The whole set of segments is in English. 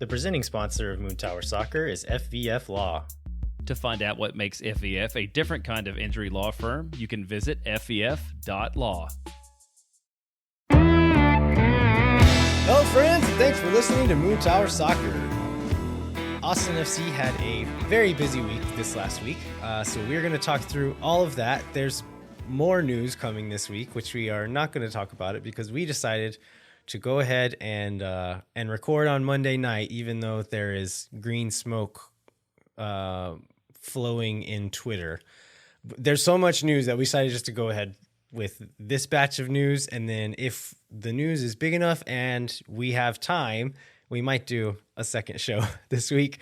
The presenting sponsor of Moon Tower Soccer is FVF Law. To find out what makes FVF a different kind of injury law firm, you can visit fvf.law. Hello, friends, and thanks for listening to Moon Tower Soccer. Austin FC had a very busy week this last week, so we're going to talk through all of that. There's more news coming this week, which we are not going to talk about it because we decided to go ahead and record on Monday night, even though there is green smoke flowing in Twitter. There's so much news that we decided just to go ahead with this batch of news, and then if the news is big enough and we have time, we might do a second show this week.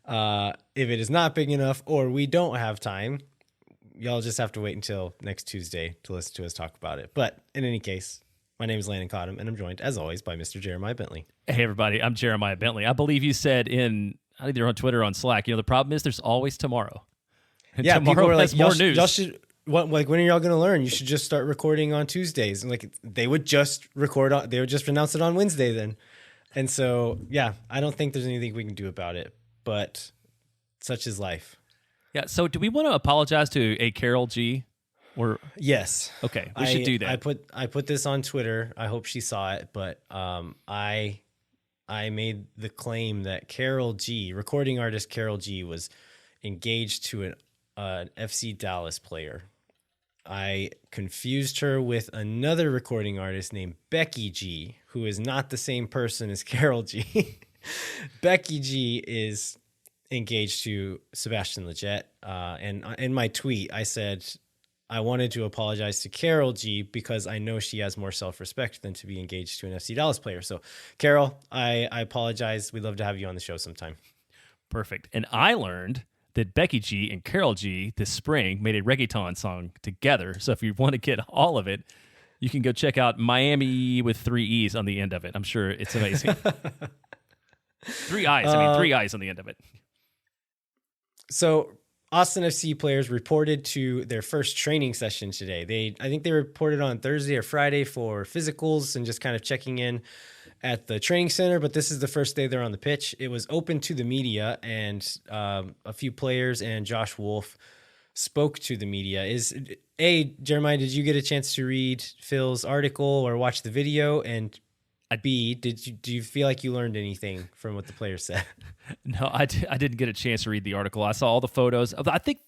If it is not big enough or we don't have time, y'all just have to wait until next Tuesday to listen to us talk about it. But in any case, my name is Landon Cottom, and I'm joined, as always, by Mr. Jeremiah Bentley. Hey, everybody. I'm Jeremiah Bentley. I believe you said either on Twitter or on Slack, the problem is there's always tomorrow. And yeah, tomorrow people are has like, more news. Y'all should, when are y'all going to learn? You should just start recording on Tuesdays. And they would just they would just announce it on Wednesday then. And so, yeah, I don't think there's anything we can do about it, but such is life. Yeah. So do we want to apologize to a Carol G? Or yes. Okay, we should do that. I put this on Twitter. I hope she saw it, but I made the claim that Carol G, recording artist Carol G, was engaged to an FC Dallas player. I confused her with another recording artist named Becky G, who is not the same person as Carol G. Becky G is engaged to Sebastian Lletget, and in my tweet I said I wanted to apologize to Carol G because I know she has more self-respect than to be engaged to an FC Dallas player. So, Carol, I apologize. We'd love to have you on the show sometime. Perfect. And I learned that Becky G and Carol G this spring made a reggaeton song together. So if you want to get all of it, you can go check out Miami with 3 E's on the end of it. I'm sure it's amazing. 3 I's. 3 I's on the end of it. So Austin FC players reported to their first training session today. I think they reported on Thursday or Friday for physicals and just kind of checking in at the training center, but this is the first day they're on the pitch. It was open to the media, and a few players and Josh Wolf spoke to the media. Jeremiah, did you get a chance to read Phil's article or watch the video? And B, do you feel like you learned anything from what the players said? No, I didn't get a chance to read the article. I saw all the photos. I think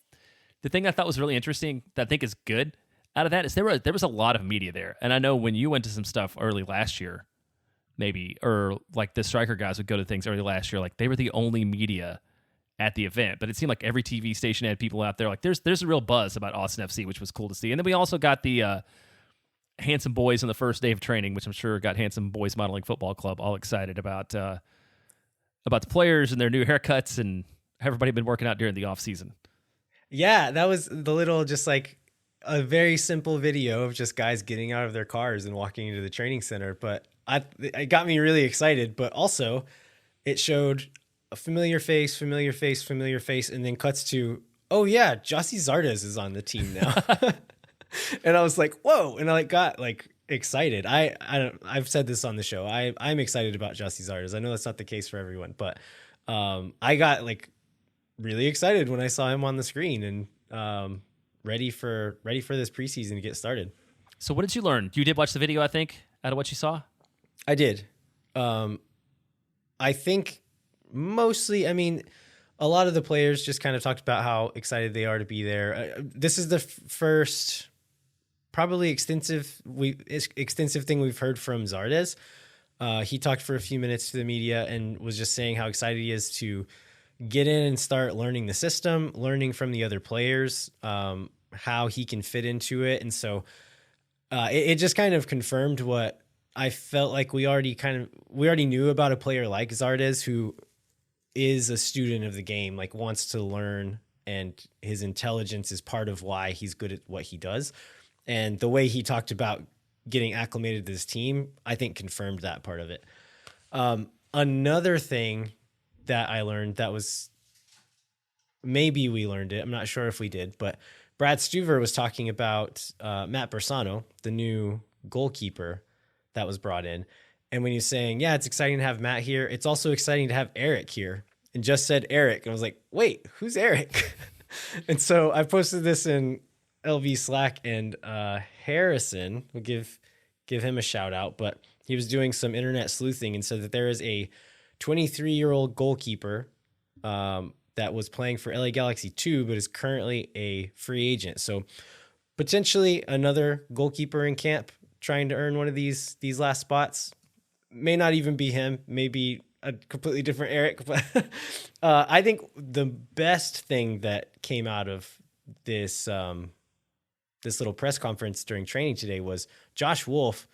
the thing I thought was really interesting that I think is good out of that is there was a lot of media there. And I know when you went to some stuff early last year, maybe, or like the striker guys would go to things early last year, like they were the only media at the event. But it seemed like every TV station had people out there. Like there's a real buzz about Austin FC, which was cool to see. And then we also got the Handsome Boys on the first day of training, which I'm sure got Handsome Boys Modeling Football Club all excited about the players and their new haircuts and everybody been working out during the off season. Yeah, that was the little, just like a very simple video of just guys getting out of their cars and walking into the training center. But it got me really excited, but also it showed a familiar face, and then cuts to, oh yeah, Jossie Zardes is on the team now. And I was like, whoa. And I got excited. I've said this on the show. I'm excited about Jossie Zardes. I know that's not the case for everyone, but I got really excited when I saw him on the screen and ready for this preseason to get started. So what did you learn? You did watch the video, I think, out of what you saw? I did. I think mostly, a lot of the players just kind of talked about how excited they are to be there. This is the first probably extensive thing we've heard from Zardes. He talked for a few minutes to the media and was just saying how excited he is to get in and start learning the system, learning from the other players, how he can fit into it. And so it just kind of confirmed what I felt like we already knew about a player like Zardes, who is a student of the game, wants to learn, and his intelligence is part of why he's good at what he does. And the way he talked about getting acclimated to this team, I think confirmed that part of it. Another thing that I learned that was, maybe we learned it, I'm not sure if we did, but Brad Stuver was talking about Matt Bersano, the new goalkeeper that was brought in. And when he was saying, yeah, it's exciting to have Matt here, it's also exciting to have Eric here. And just said Eric. And I was like, wait, who's Eric? And so I posted this in LV Slack, and Harrison, we'll give him a shout out, but he was doing some internet sleuthing and said that there is a 23-year-old goalkeeper that was playing for LA Galaxy 2, but is currently a free agent. So potentially another goalkeeper in camp trying to earn one of these last spots. May not even be him, maybe a completely different Eric. But I think the best thing that came out of this this little press conference during training today was Josh Wolf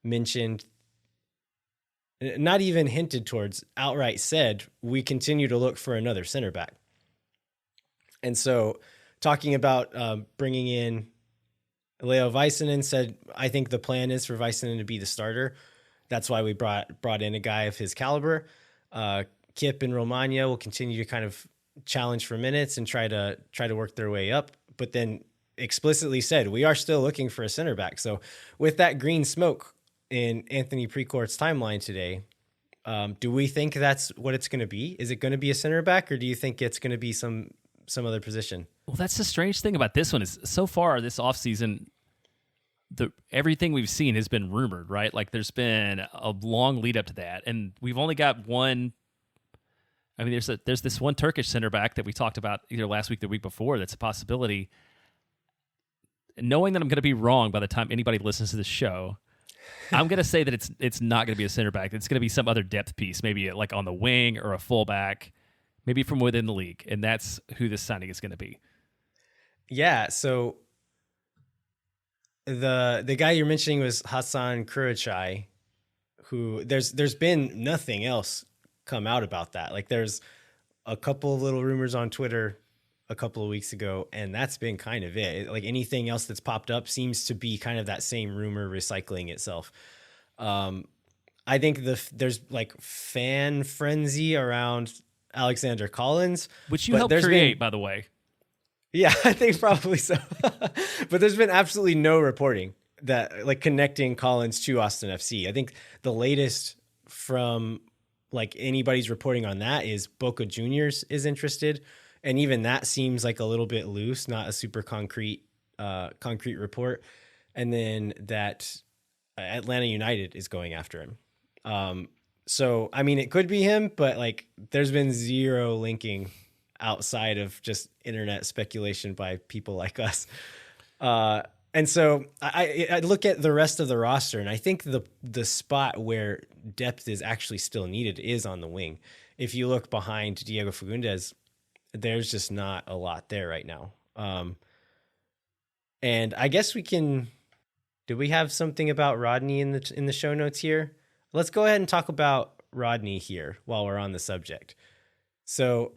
mentioned, not even hinted towards, outright said, we continue to look for another center back. And so talking about bringing in Leo Vaisanen, said, I think the plan is for Vaisanen to be the starter. That's why we brought in a guy of his caliber. Kip and Romagna will continue to kind of challenge for minutes and try to work their way up. But then explicitly said, we are still looking for a center back. So with that green smoke in Anthony Precourt's timeline today, do we think that's what it's going to be? Is it going to be a center back, or do you think it's going to be some other position? Well, that's the strange thing about this one is so far this offseason, everything we've seen has been rumored, right? Like there's been a long lead up to that, and we've only got one. I mean, there's this one Turkish center back that we talked about either last week or the week before. That's a possibility. Knowing that I'm going to be wrong by the time anybody listens to the show, I'm going to say that it's not going to be a center back. It's going to be some other depth piece, maybe like on the wing or a fullback, maybe from within the league, and that's who this signing is going to be. Yeah. So the guy you're mentioning was Hassan Kurachai, who there's been nothing else come out about that. Like there's a couple of little rumors on Twitter a couple of weeks ago, and that's been kind of it. Like anything else that's popped up seems to be kind of that same rumor recycling itself. I think there's like fan frenzy around Alexander Collins, which you helped create, by the way. Yeah, I think probably so. But there's been absolutely no reporting that like connecting Collins to Austin FC. I think the latest from like anybody's reporting on that is Boca Juniors is interested. And even that seems like a little bit loose, not a super concrete report. And then that Atlanta United is going after him. So, I mean, it could be him, but like there's been zero linking outside of just internet speculation by people like us. And so I look at the rest of the roster, and I think the spot where depth is actually still needed is on the wing. If you look behind Diego Fagundes, there's just not a lot there right now. And I guess do we have something about Rodney in the show notes here? Let's go ahead and talk about Rodney here while we're on the subject. So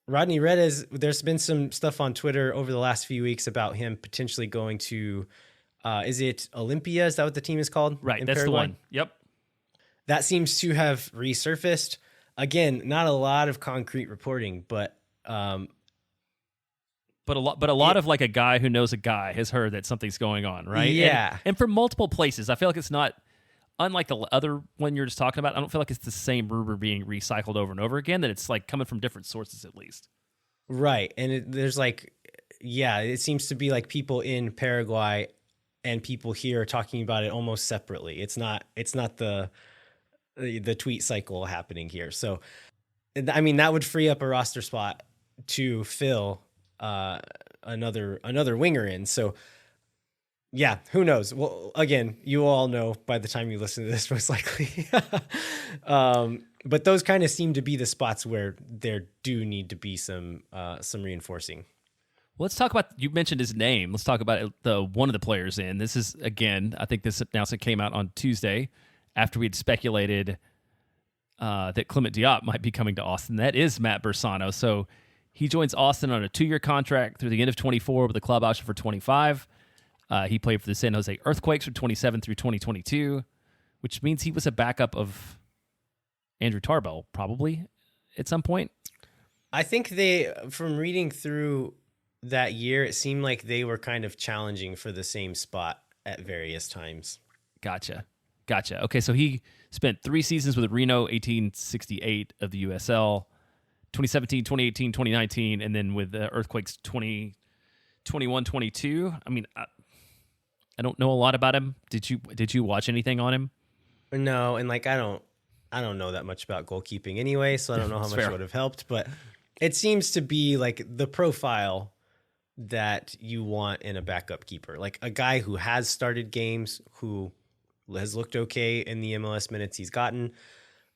Rodney Redes, there's been some stuff on Twitter over the last few weeks about him potentially going to, is it Olympia? Is that what the team is called? Right, that's Paraguay? The one. Yep. That seems to have resurfaced. Again, not a lot of concrete reporting, but a lot of like a guy who knows a guy has heard that something's going on, right? Yeah. And from multiple places. I feel like it's not, unlike the other one you're just talking about, I don't feel like it's the same rumor being recycled over and over again, that it's like coming from different sources at least. Right. And there's like, yeah, it seems to be like people in Paraguay and people here are talking about it almost separately. It's not the tweet cycle happening here. So, I mean, that would free up a roster spot to fill another winger in. So, yeah, who knows? Well, again, you all know by the time you listen to this, most likely. But those kind of seem to be the spots where there do need to be some reinforcing. Well, let's talk about, you mentioned his name. Let's talk about one of the players in. This is, again, I think this announcement came out on Tuesday after we'd speculated that Clement Diop might be coming to Austin. That is Matt Bersano. So he joins Austin on a 2-year contract through the end of 24 with a club option for 25. He played for the San Jose Earthquakes from 27 through 2022, which means he was a backup of Andrew Tarbell probably at some point. I think from reading through that year, it seemed like they were kind of challenging for the same spot at various times. Gotcha. Gotcha. Okay, so he spent 3 seasons with Reno, 1868 of the USL, 2017, 2018, 2019, and then with the Earthquakes 2021, 22. I mean, I don't know a lot about him. Did you watch anything on him? No, and like I don't know that much about goalkeeping anyway, so I don't know how much it would have helped. But it seems to be like the profile that you want in a backup keeper, like a guy who has started games, who has looked okay in the MLS minutes he's gotten,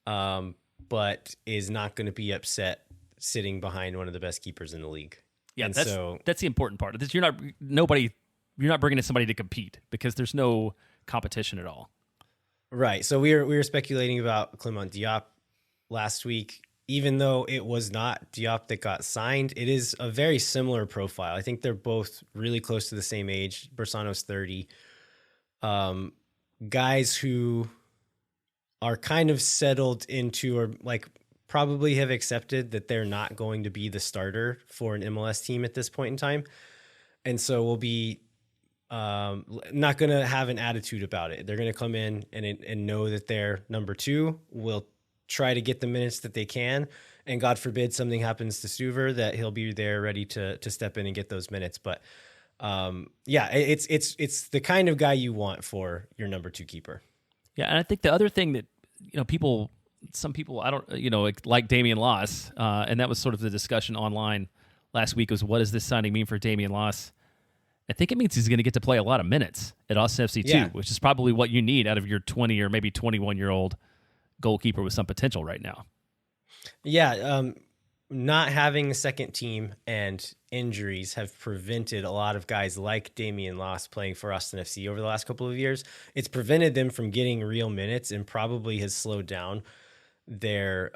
but is not going to be upset sitting behind one of the best keepers in the league. Yeah, and that's the important part of this. You're not bringing in somebody to compete because there's no competition at all. Right. So we were speculating about Clement Diop last week. Even though it was not Diop that got signed, it is a very similar profile. I think they're both really close to the same age. Bersano's 30. Guys who are kind of settled into, or like probably have accepted that they're not going to be the starter for an MLS team at this point in time. And so will be not going to have an attitude about it. They're going to come in and know that they're number 2, will try to get the minutes that they can, and God forbid something happens to Stuver, that he'll be there ready to step in and get those minutes. But it's the kind of guy you want for your number 2 keeper. Yeah, and I think the other thing that some people I don't like Damian Loss, and that was sort of the discussion online last week, was what does this signing mean for Damian Loss? I think it means he's going to get to play a lot of minutes at Austin FC too, which is probably what you need out of your 20 or maybe 21-year-old goalkeeper with some potential right now. Yeah, not having a second team and injuries have prevented a lot of guys like Damian Loss playing for Austin FC over the last couple of years. It's prevented them from getting real minutes and probably has slowed down their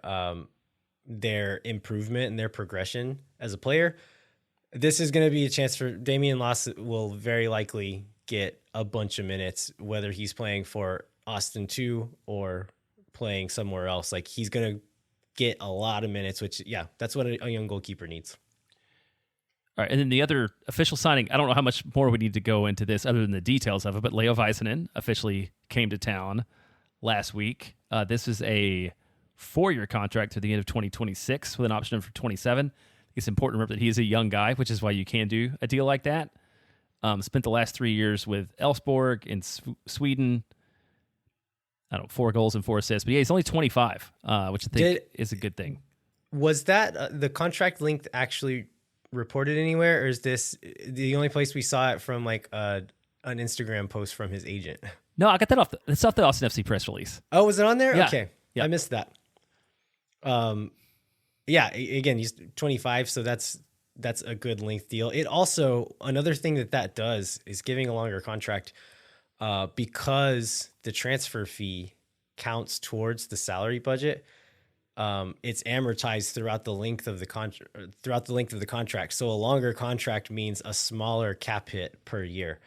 improvement and their progression as a player. This is going to be a chance for Damian Loss. Will very likely get a bunch of minutes, whether he's playing for Austin 2 or playing somewhere else. Like, he's going to get a lot of minutes, which, yeah, that's what a young goalkeeper needs. All right, and then the other official signing, I don't know how much more we need to go into this other than the details of it, but Leo Vaisanen officially came to town last week. This is a 4-year contract to the end of 2026 with an option for 27. It's important to remember that he is a young guy, which is why you can do a deal like that. Spent the last 3 years with Elfsborg in Sweden. 4 goals and 4 assists. But yeah, he's only 25, which I think is a good thing. Was that the contract length actually reported anywhere, or is this the only place we saw it from, like an Instagram post from his agent? No, I got that off it's off the Austin FC press release. Oh, was it on there? Yeah. Okay. Yeah. I missed that. Yeah, again, he's 25, so that's a good length deal. It also, another thing that does is giving a longer contract, because the transfer fee counts towards the salary budget. It's amortized throughout the length of the contract. So a longer contract means a smaller cap hit per year.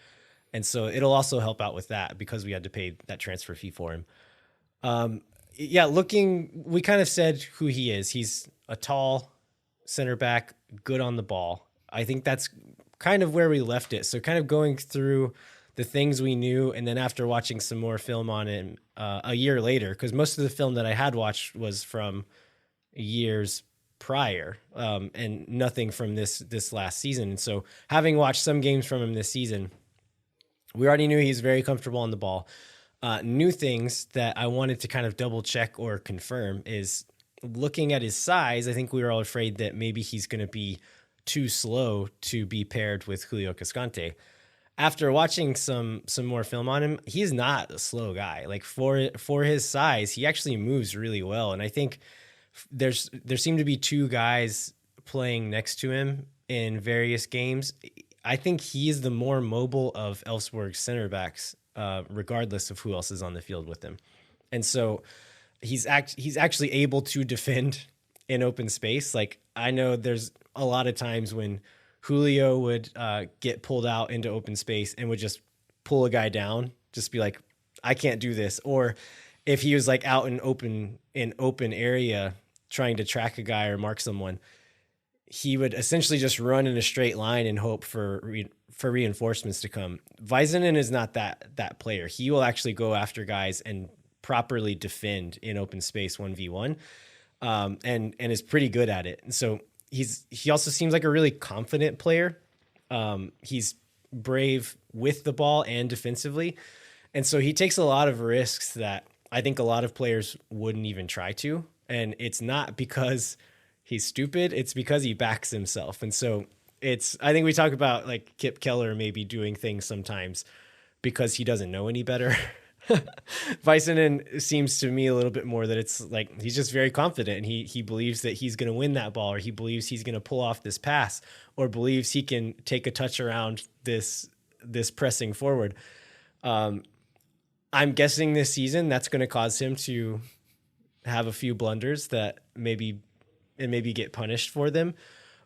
And so it'll also help out with that because we had to pay that transfer fee for him. We kind of said who he is. He's a tall center back, good on the ball. I think that's kind of where we left it. So kind of going through the things we knew, and then after watching some more film on him a year later, because most of the film that I had watched was from years prior, and nothing from this last season. And so having watched some games from him this season, we already knew he's very comfortable on the ball. New things that I wanted to kind of double check or confirm is looking at his size. I think we were all afraid that maybe he's going to be too slow to be paired with Julio Cascante. After watching some more film on him, he's not a slow guy. Like for his size, he actually moves really well. And I think there seem to be 2 guys playing next to him in various games. I think he's the more mobile of Elfsborg's center backs, regardless of who else is on the field with him. And so he's actually able to defend in open space. Like, I know there's a lot of times when Julio would get pulled out into open space and would just pull a guy down, just be like, I can't do this. Or if he was like out in open area trying to track a guy or mark someone, he would essentially just run in a straight line and hope for reinforcements to come. Vaisanen is not that player. He will actually go after guys and properly defend in open space 1v1, and is pretty good at it. And so he also seems like a really confident player. He's brave with the ball and defensively. And so he takes a lot of risks that I think a lot of players wouldn't even try to. And it's not because he's stupid, it's because he backs himself. And so I think we talk about like Kip Keller maybe doing things sometimes because he doesn't know any better. Vaisanen seems to me a little bit more that it's like he's just very confident, and he believes that he's going to win that ball, or he believes he's going to pull off this pass, or believes he can take a touch around this pressing forward. I'm guessing this season that's going to cause him to have a few blunders that maybe get punished for them.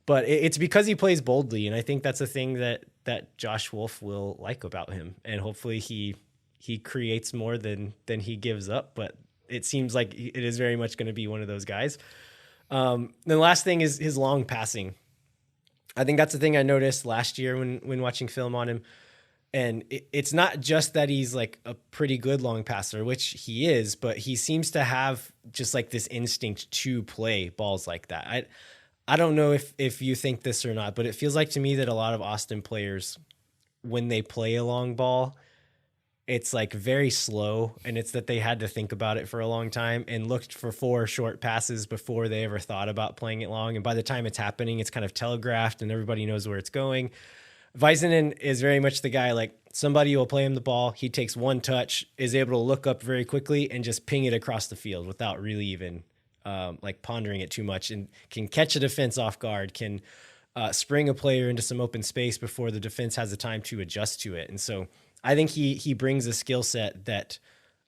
But it's because he plays boldly, and I think that's a thing that Josh Wolf will like about him, and hopefully he creates more than he gives up. But it seems like it is very much going to be one of those guys. The last thing is his long passing. I think that's the thing I noticed last year when watching film on him. And it's not just that he's like a pretty good long passer, which he is, but he seems to have just like this instinct to play balls like that. I don't know if you think this or not, but it feels like to me that a lot of Austin players, when they play a long ball, it's like very slow, and it's that they had to think about it for a long time and looked for 4 short passes before they ever thought about playing it long. And by the time it's happening, it's kind of telegraphed and everybody knows where it's going. Vaisanen is very much the guy, like somebody will play him the ball. He takes one touch, is able to look up very quickly and just ping it across the field without really even like pondering it too much, and can catch a defense off guard, can spring a player into some open space before the defense has the time to adjust to it. And so I think he brings a skill set that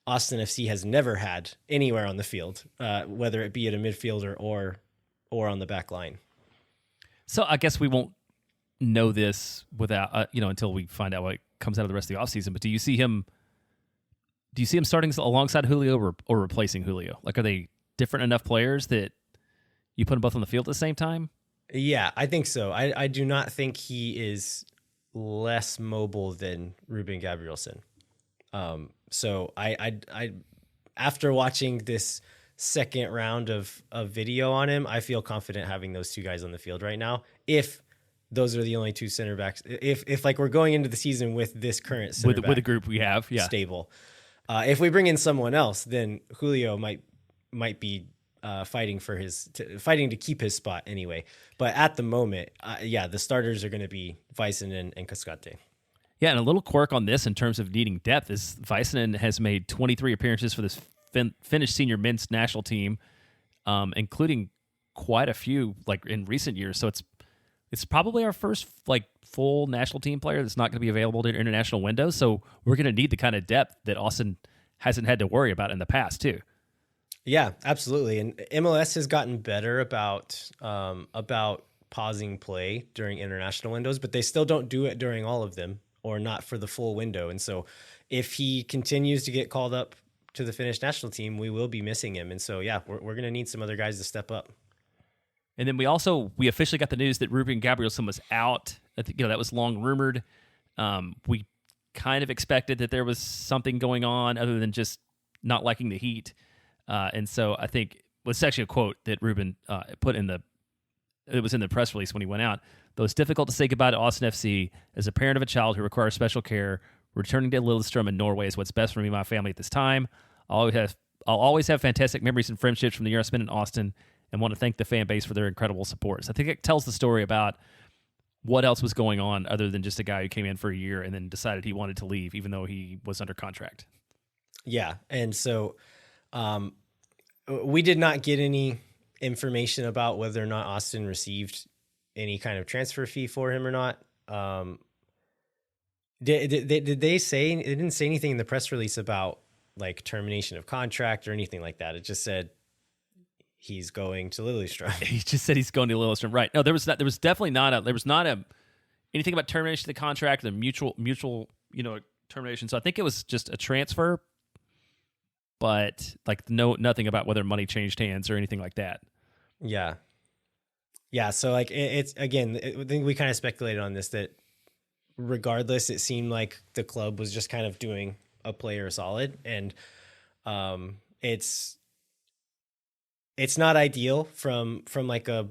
Austin FC has never had anywhere on the field, whether it be at a midfielder or on the back line. So I guess we won't know this without until we find out what comes out of the rest of the offseason. But do you see him starting alongside Julio or replacing Julio? Like, are they different enough players that you put them both on the field at the same time? Yeah, I think so. I do not think he is less mobile than Ruben Gabrielsen. So I after watching this second round of video on him, I feel confident having those two guys on the field right now. If those are the only two center backs, if like we're going into the season with this current center back with the group we have, yeah, stable. If we bring in someone else, then Julio might be fighting to keep his spot anyway. But at the moment, the starters are going to be Vaisanen and Cascante. Yeah, and a little quirk on this in terms of needing depth is Vaisanen has made 23 appearances for this Finnish senior men's national team, including quite a few like in recent years. So it's probably our first like full national team player that's not going to be available to international windows. So we're going to need the kind of depth that Austin hasn't had to worry about in the past too. Yeah, absolutely. And MLS has gotten better about pausing play during international windows, but they still don't do it during all of them, or not for the full window. And so if he continues to get called up to the Finnish national team, we will be missing him. And so, yeah, we're going to need some other guys to step up. And then we officially got the news that Ruben Gabrielsen was out. I think, that was long rumored. We kind of expected that there was something going on other than just not liking the heat. And so I think it was actually a quote that Ruben put it was in the press release when he went out. Though it's difficult to say goodbye to Austin FC, as a parent of a child who requires special care, returning to Lillestrøm in Norway is what's best for me and my family at this time. I'll always have fantastic memories and friendships from the year I spent in Austin, and want to thank the fan base for their incredible support. So I think it tells the story about what else was going on other than just a guy who came in for a year and then decided he wanted to leave, even though he was under contract. Yeah, and so we did not get any information about whether or not Austin received any kind of transfer fee for him or not. Did they say? It didn't say anything in the press release about like termination of contract or anything like that. It just said he's going to Lillestrøm. He just said he's going to Lillestrøm. Right. No, there was definitely not anything about termination of the contract, the mutual, termination. So I think it was just a transfer, but like nothing about whether money changed hands or anything like that. Yeah. Yeah, so like it's again, I think we kind of speculated on this that regardless, it seemed like the club was just kind of doing a player solid, and um, it's it's not ideal from like a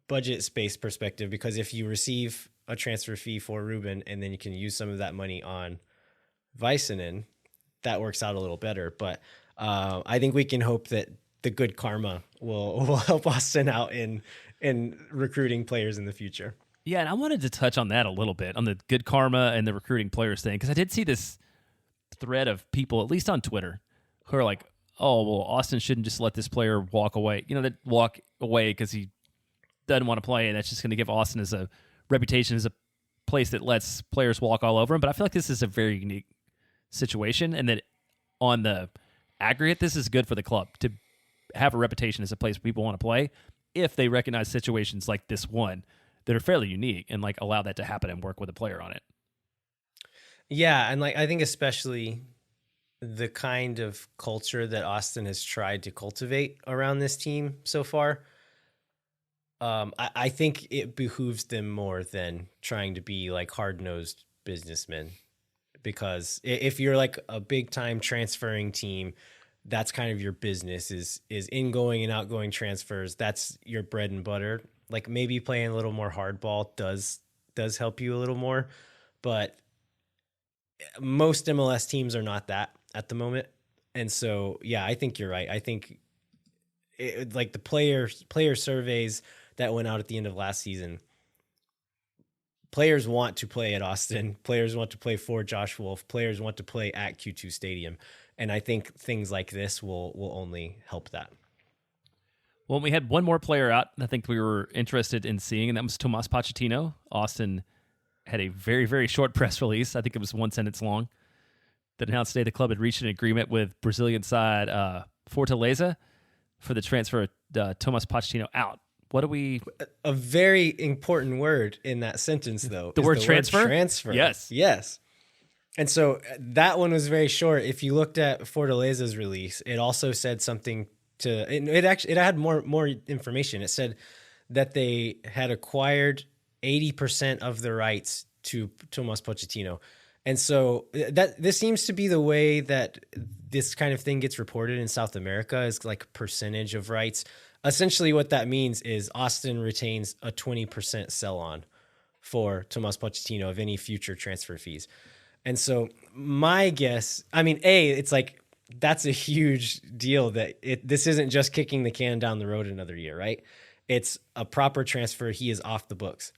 budget space perspective, because if you receive a transfer fee for Ruben and then you can use some of that money on Vaisanen, that works out a little better. But I think we can hope that the good karma will help Austin out in recruiting players in the future. Yeah, and I wanted to touch on that a little bit, on the good karma and the recruiting players thing, because I did see this thread of people, at least on Twitter, who are like, oh, well, Austin shouldn't just let this player walk away. You know, that walk away because he doesn't want to play, and that's just going to give Austin as a reputation as a place that lets players walk all over him. But I feel like this is a very unique situation, and that on the aggregate, this is good for the club to have a reputation as a place where people want to play if they recognize situations like this one that are fairly unique and like allow that to happen and work with a player on it. Yeah, and like I think especially the kind of culture that Austin has tried to cultivate around this team so far, I think it behooves them more than trying to be like hard-nosed businessmen. Because if you're like a big-time transferring team, that's kind of your business is ingoing and outgoing transfers. That's your bread and butter. Like maybe playing a little more hardball does help you a little more, but most MLS teams are not that at the moment. And so, yeah, I think you're right. I think like the player surveys that went out at the end of last season, players want to play at Austin. Players want to play for Josh Wolf. Players want to play at Q2 Stadium. And I think things like this will only help that. Well, we had one more player out I think we were interested in seeing, and that was Tomas Pochettino. Austin had a very, very short press release. I think it was 1 sentence long, that announced today the club had reached an agreement with Brazilian side Fortaleza for the transfer of Tomas Pochettino out. What do we... A very important word in that sentence, though. The word transfer? Transfer. Yes. Yes. And so that one was very short. If you looked at Fortaleza's release, it also said something to... It had more information. It said that they had acquired 80% of the rights to Tomas Pochettino. And so this seems to be the way that this kind of thing gets reported in South America, is like percentage of rights. Essentially what that means is Austin retains a 20% sell-on for Tomas Pochettino of any future transfer fees. And so my guess, I mean, it's like, that's a huge deal that this isn't just kicking the can down the road another year, right? It's a proper transfer. He is off the books.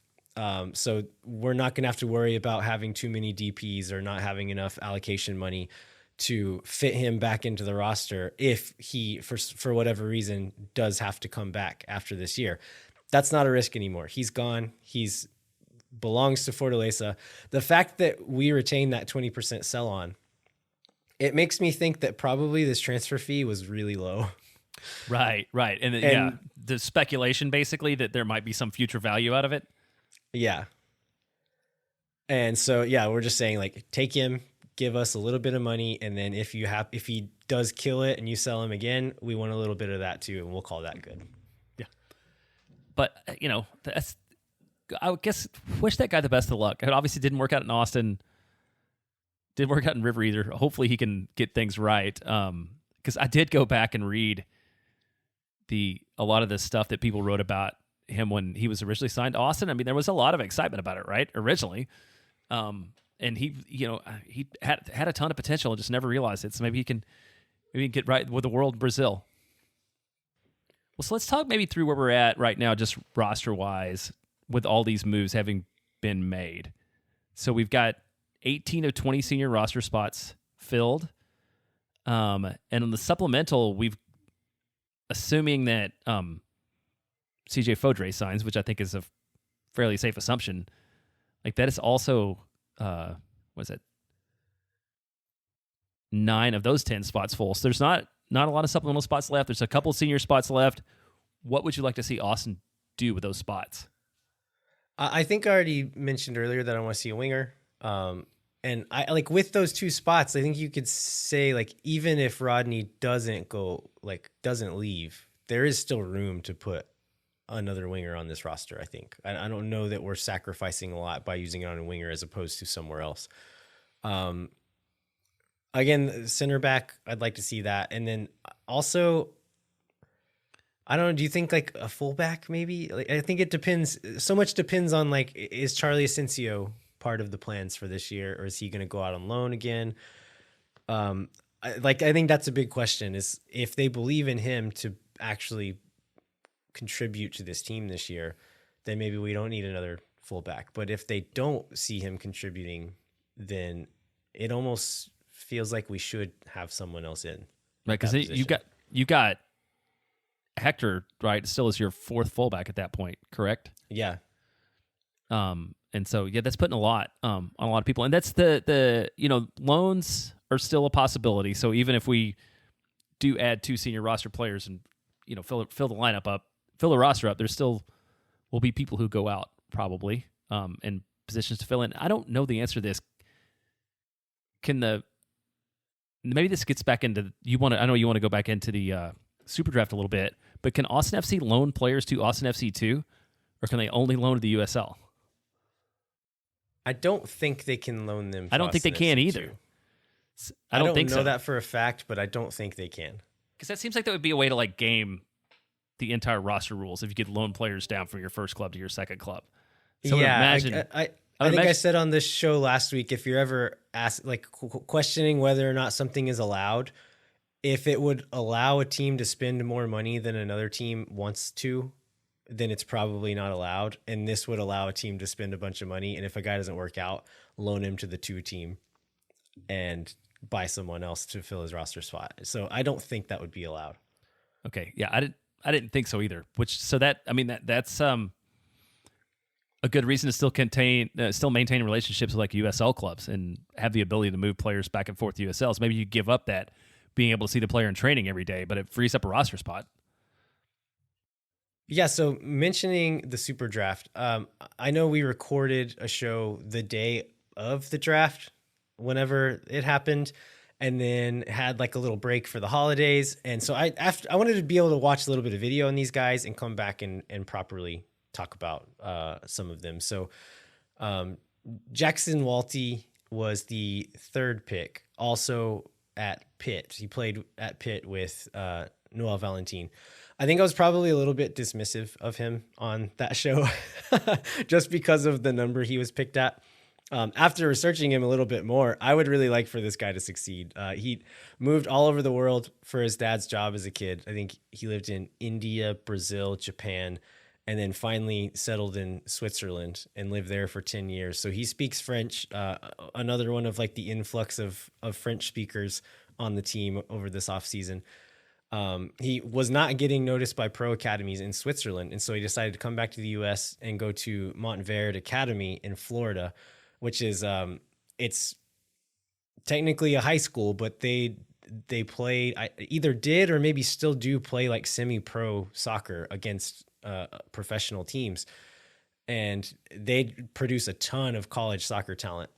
So we're not going to have to worry about having too many DPs or not having enough allocation money to fit him back into the roster if he, for whatever reason, does have to come back after this year. That's not a risk anymore. He's gone. He's belongs to Fortaleza. The fact that we retain that 20% sell on, it makes me think that probably this transfer fee was really low. Right. And the speculation basically that there might be some future value out of it. Yeah. And so, yeah, we're just saying like, take him, give us a little bit of money. And then if he does kill it and you sell him again, we want a little bit of that too. And we'll call that good. Yeah. But I guess wish that guy the best of luck. It obviously didn't work out in Austin. Didn't work out in River either. Hopefully he can get things right. Because I did go back and read a lot of the stuff that people wrote about him when he was originally signed to Austin. I mean, there was a lot of excitement about it, right? Originally. And he had a ton of potential and just never realized it. So maybe he can get right with the world in Brazil. Well, so let's talk maybe through where we're at right now, just roster-wise, with all these moves having been made. So we've got 18 of 20 senior roster spots filled. And on the supplemental, assuming that CJ Fodre signs, which I think is a fairly safe assumption, like that is also, 9 of those 10 spots full. So there's not a lot of supplemental spots left. There's a couple senior spots left. What would you like to see Austin do with those spots? I think I already mentioned earlier that I want to see a winger. And I like with those 2 spots, I think you could say like, even if Rodney doesn't leave, there is still room to put another winger on this roster. I think I don't know that we're sacrificing a lot by using it on a winger as opposed to somewhere else. Again, center back, I'd like to see that, and then also, I don't know. Do you think like a fullback maybe? Like, I think it depends. So much depends on like, is Charlie Asensio part of the plans for this year, or is he going to go out on loan again? I think that's a big question. Is if they believe in him to actually contribute to this team this year, then maybe we don't need another fullback. But if they don't see him contributing, then it almost feels like we should have someone else in. Right, because you got Hector, right, still is your fourth fullback at that point, correct? Yeah. And so that's putting a lot on a lot of people, and that's the loans are still a possibility. So even if we do add 2 senior roster players and fill the lineup up, fill the roster up, there still will be people who go out probably in positions to fill in. I don't know the answer to this. Maybe this gets back into I know you want to go back into the SuperDraft a little bit, but can Austin FC loan players to Austin FC too, or can they only loan to the USL? I don't think they can loan them. I don't think they can either. I don't think know so. that for a fact, but I don't think they can. Because that seems like that would be a way to like game the entire roster rules if you could loan players down from your first club to your second club. So yeah, imagine. I think I said on this show last week, if you're ever asked, like questioning whether or not something is allowed, if it would allow a team to spend more money than another team wants to, then it's probably not allowed. And this would allow a team to spend a bunch of money. And if a guy doesn't work out, loan him to the 2 team and buy someone else to fill his roster spot. So I don't think that would be allowed. Okay. Yeah. I didn't think so either, that's a good reason to still maintain relationships with like USL clubs and have the ability to move players back and forth to USLs. Maybe you give up that being able to see the player in training every day, but it frees up a roster spot. Yeah, so mentioning the super draft, I know we recorded a show the day of the draft, whenever it happened, and then had like a little break for the holidays. And so I wanted to be able to watch a little bit of video on these guys and come back and properly talk about some of them. So Jackson Walty was the 3rd pick, also at Pitt. He played at Pitt with Noel Valentin. I think I was probably a little bit dismissive of him on that show just because of the number he was picked at. After researching him a little bit more, I would really like for this guy to succeed. He moved all over the world for his dad's job as a kid. I think he lived in India, Brazil, Japan, and then finally settled in Switzerland and lived there for 10 years. So he speaks French, another one of like the influx of French speakers on the team over this offseason. He was not getting noticed by pro academies in Switzerland, and so he decided to come back to the U.S. and go to Montverde Academy in Florida, which is it's technically a high school, but they played, either did or maybe still do play like semi-pro soccer against professional teams, and they produce a ton of college soccer talent.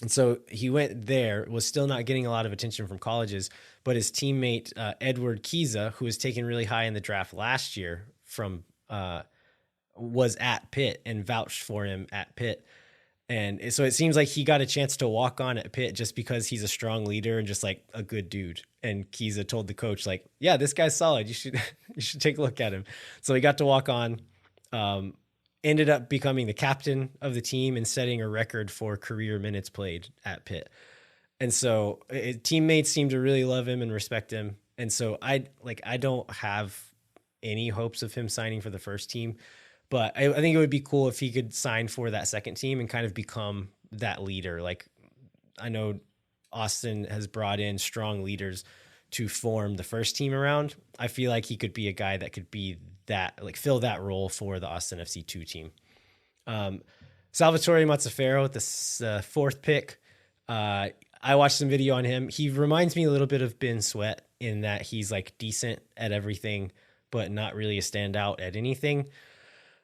And so he went there, was still not getting a lot of attention from colleges, but his teammate, Edward Kiza, who was taken really high in the draft last year was at Pitt and vouched for him at Pitt. And so it seems like he got a chance to walk on at Pitt just because he's a strong leader and just like a good dude. And Kiza told the coach, like, yeah, this guy's solid. You should take a look at him. So he got to walk on, ended up becoming the captain of the team and setting a record for career minutes played at Pitt. And so teammates seem to really love him and respect him. And so I don't have any hopes of him signing for the first team, but I think it would be cool if he could sign for that second team and kind of become that leader. Like, I know Austin has brought in strong leaders to form the first team around. I feel like he could be a guy that could be that, like, fill that role for the Austin FC 2 team. Salvatore Mazzaferro, the 4th pick. I watched some video on him. He reminds me a little bit of Ben Sweat in that he's like decent at everything, but not really a standout at anything.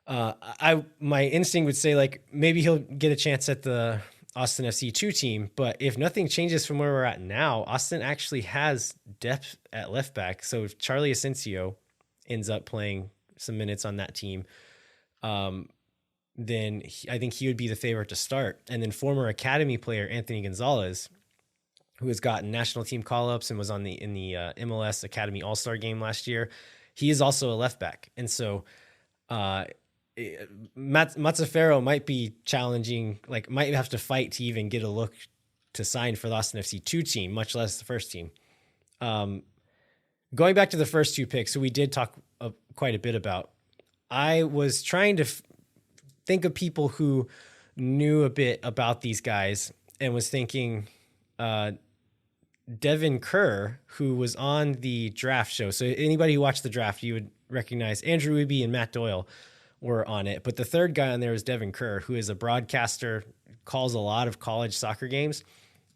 My instinct would say like maybe he'll get a chance at the Austin FC 2 team, but if nothing changes from where we're at now, Austin actually has depth at left back. So if Charlie Asensio ends up playing some minutes on that team, then I think he would be the favorite to start. And then former academy player Anthony Gonzalez, who has gotten national team call-ups and was in the MLS Academy All-Star game last year, he is also a left back. And so Mazzaferro might be challenging, like might have to fight to even get a look to sign for the Austin FC 2 team, much less the first team. Going back to the first two picks, so we did talk quite a bit about, I was trying to think of people who knew a bit about these guys and was thinking Devin Kerr, who was on the draft show. So anybody who watched the draft, you would recognize Andrew Wiebe and Matt Doyle were on it. But the third guy on there was Devin Kerr, who is a broadcaster, calls a lot of college soccer games.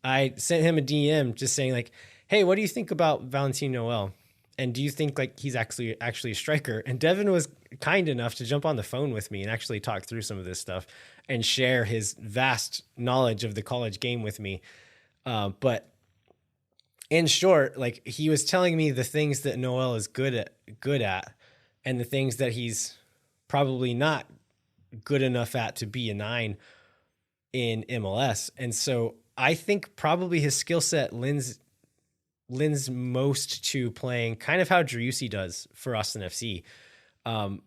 I sent him a DM just saying like, hey, what do you think about Valentin Noel? And do you think like he's actually a striker? And Devin was kind enough to jump on the phone with me and actually talk through some of this stuff and share his vast knowledge of the college game with me. But in short, like he was telling me the things that Noel is good at and the things that he's probably not good enough at to be a 9 in MLS. And so I think probably his skill set lends most to playing kind of how Driussi does for Austin FC.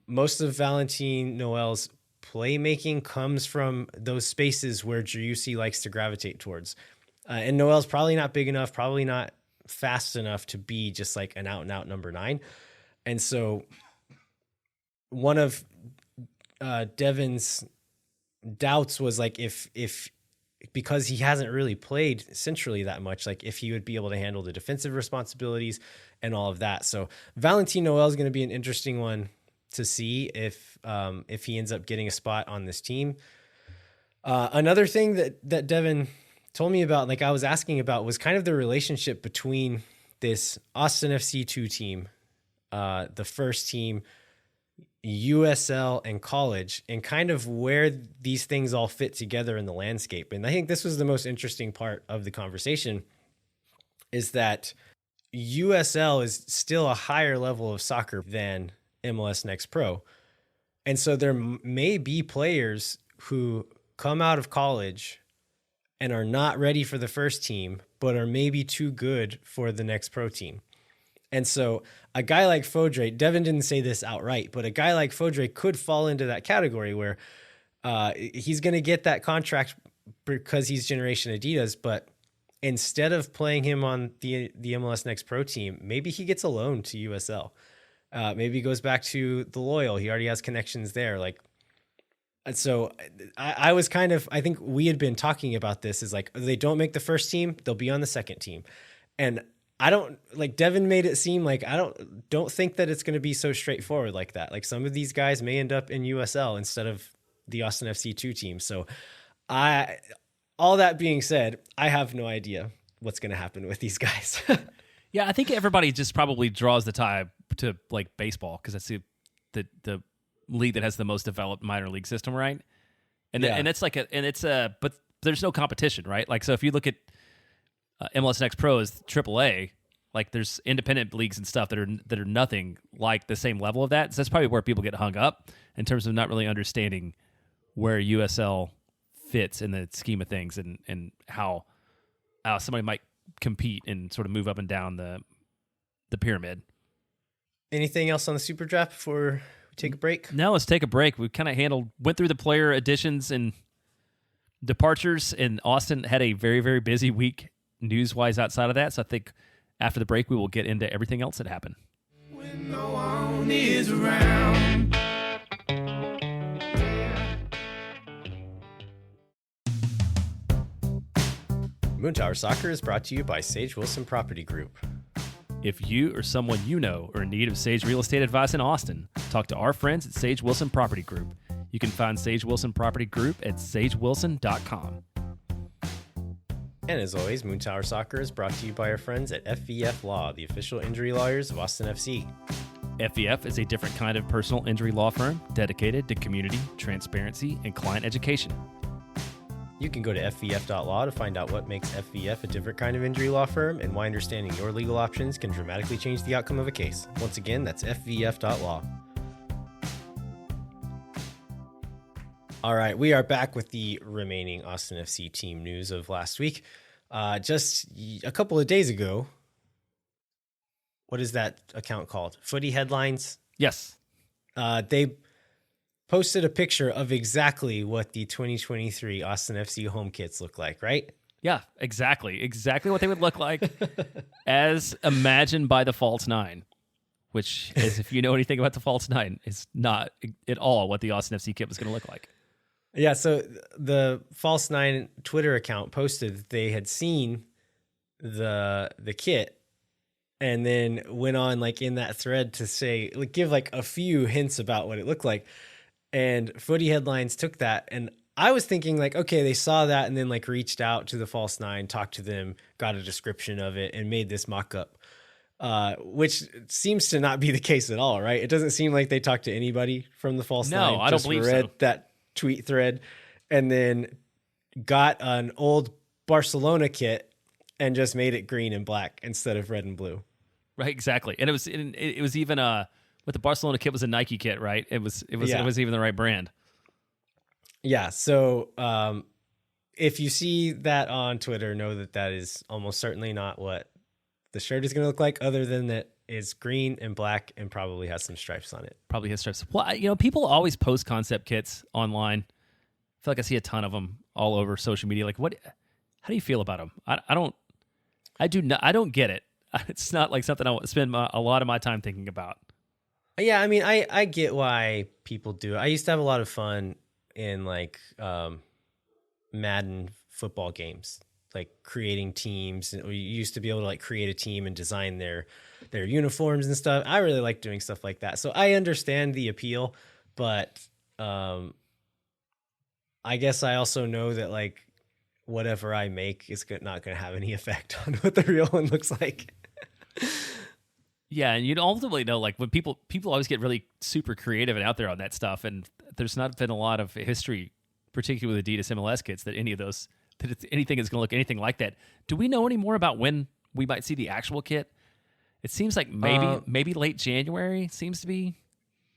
Most of Valentin Noel's playmaking comes from those spaces where Driussi likes to gravitate towards. And Noel's probably not big enough, probably not fast enough to be just like an out-and-out number 9. And so one of Devin's doubts was like if because he hasn't really played centrally that much, like if he would be able to handle the defensive responsibilities and all of that. So Valentin Noel is going to be an interesting one to see if he ends up getting a spot on this team. Another thing that Devin told me about, like I was asking about, was kind of the relationship between this Austin FC 2 team, the first team, USL and college, and kind of where these things all fit together in the landscape. And I think this was the most interesting part of the conversation, is that USL is still a higher level of soccer than MLS Next Pro. And so there may be players who come out of college and are not ready for the first team, but are maybe too good for the Next Pro team. And so a guy like Fodre, Devin didn't say this outright, but a guy like Fodre could fall into that category where he's going to get that contract because he's Generation Adidas, but instead of playing him on the MLS Next Pro team, maybe he gets a loan to USL. Maybe he goes back to the Loyal. He already has connections there. Like, so I was kind of, I think we had been talking about this, is like, they don't make the first team, they'll be on the second team. And I don't, like, Devin made it seem like I don't think that it's going to be so straightforward like that. Like, some of these guys may end up in USL instead of the Austin FC 2 team. So all that being said, I have no idea what's going to happen with these guys. Yeah, I think everybody just probably draws the tie to like baseball, because that's the league that has the most developed minor league system, right? And yeah. And it's like but there's no competition, right? Like, so if you look at MLS Next Pro is AAA, like there's independent leagues and stuff that are nothing like the same level of that. So that's probably where people get hung up in terms of not really understanding where USL fits in the scheme of things, and how somebody might compete and sort of move up and down the pyramid. Anything else on the Super Draft before we take a break? No, let's take a break. We kind of went through the player additions and departures, and Austin had a very, very busy week news-wise outside of that. So I think after the break, we will get into everything else that happened. When no one is around. Moontower Soccer is brought to you by Sage Wilson Property Group. If you or someone you know are in need of Sage real estate advice in Austin, talk to our friends at Sage Wilson Property Group. You can find Sage Wilson Property Group at sagewilson.com. And as always, Moontower Soccer is brought to you by our friends at FVF Law, the official injury lawyers of Austin FC. FVF is a different kind of personal injury law firm dedicated to community, transparency, and client education. You can go to fvf.law to find out what makes FVF a different kind of injury law firm and why understanding your legal options can dramatically change the outcome of a case. Once again, that's fvf.law. All right, we are back with the remaining Austin FC team news of last week. Just a couple of days ago, what is that account called? Footy Headlines? Yes. They posted a picture of exactly what the 2023 Austin FC home kits look like, right? Yeah, exactly. Exactly what they would look like as imagined by the False Nine, which is, if you know anything about the False Nine, is not at all what the Austin FC kit was going to look like. Yeah, so the False Nine Twitter account posted that they had seen the kit and then went on like in that thread to say, like, give like a few hints about what it looked like. And Footy Headlines took that, and I was thinking like, okay, they saw that and then like reached out to the False Nine, talked to them, got a description of it, and made this mock-up, which seems to not be the case at all, right? It doesn't seem like they talked to anybody from the False Nine. No, I don't believe read so. that tweet thread and then got an old Barcelona kit and just made it green and black instead of red and blue. Right, exactly. And it was even what the Barcelona kit was a Nike kit, right? It was even the right brand. Yeah, so if you see that on Twitter, know that that is almost certainly not what the shirt is going to look like, other than that it's green and black and probably has some stripes on it. Probably has stripes. Well, people always post concept kits online. I feel like I see a ton of them all over social media. Like, how do you feel about them? I don't get it. It's not like something I spend a lot of my time thinking about. Yeah, I mean, I get why people do it. I used to have a lot of fun in like Madden football games, like creating teams. And we used to be able to like create a team and design their uniforms and stuff. I really like doing stuff like that. So I understand the appeal, but I guess I also know that like whatever I make is not going to have any effect on what the real one looks like. Yeah, and you'd ultimately know, like, when people always get really super creative and out there on that stuff, and there's not been a lot of history, particularly with Adidas MLS kits, that anything is going to look anything like that. Do we know any more about when we might see the actual kit? It seems like maybe late January seems to be.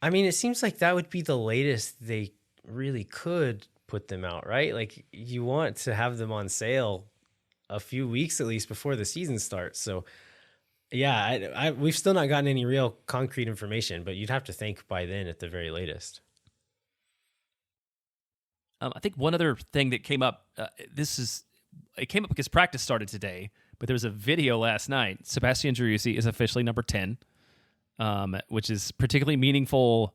I mean, it seems like that would be the latest they really could put them out, right? Like, you want to have them on sale a few weeks at least before the season starts. So yeah, we've still not gotten any real concrete information, but you'd have to think by then at the very latest. I think one other thing that came up, it came up because practice started today, but there was a video last night. Sebastian Driussi is officially number 10, which is particularly meaningful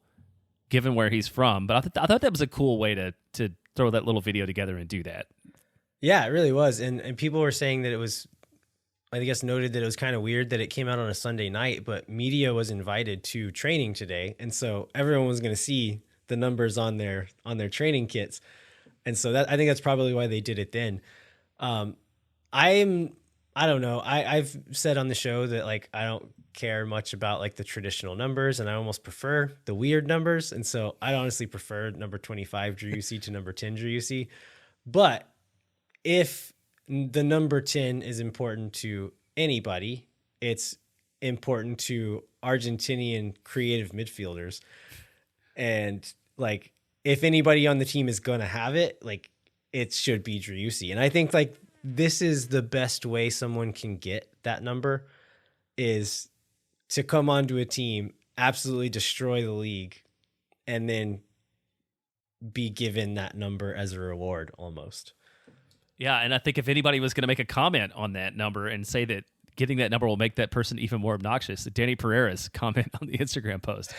given where he's from. But I thought that was a cool way to throw that little video together and do that. Yeah, it really was. And people were saying that it was, I guess, noted that it was kind of weird that it came out on a Sunday night, but media was invited to training today. And so everyone was going to see the numbers on their training kits. And so I think that's probably why they did it then. I don't know. I've said on the show that like, I don't care much about like the traditional numbers, and I almost prefer the weird numbers. And so I honestly prefer number 25 Driussi to number 10 Driussi. But if the number 10 is important to anybody, it's important to Argentinian creative midfielders. And like, if anybody on the team is going to have it, like, it should be Driussi. And I think like this is the best way someone can get that number, is to come onto a team, absolutely destroy the league, and then be given that number as a reward almost. Yeah, and I think if anybody was going to make a comment on that number and say that getting that number will make that person even more obnoxious, Danny Pereira's comment on the Instagram post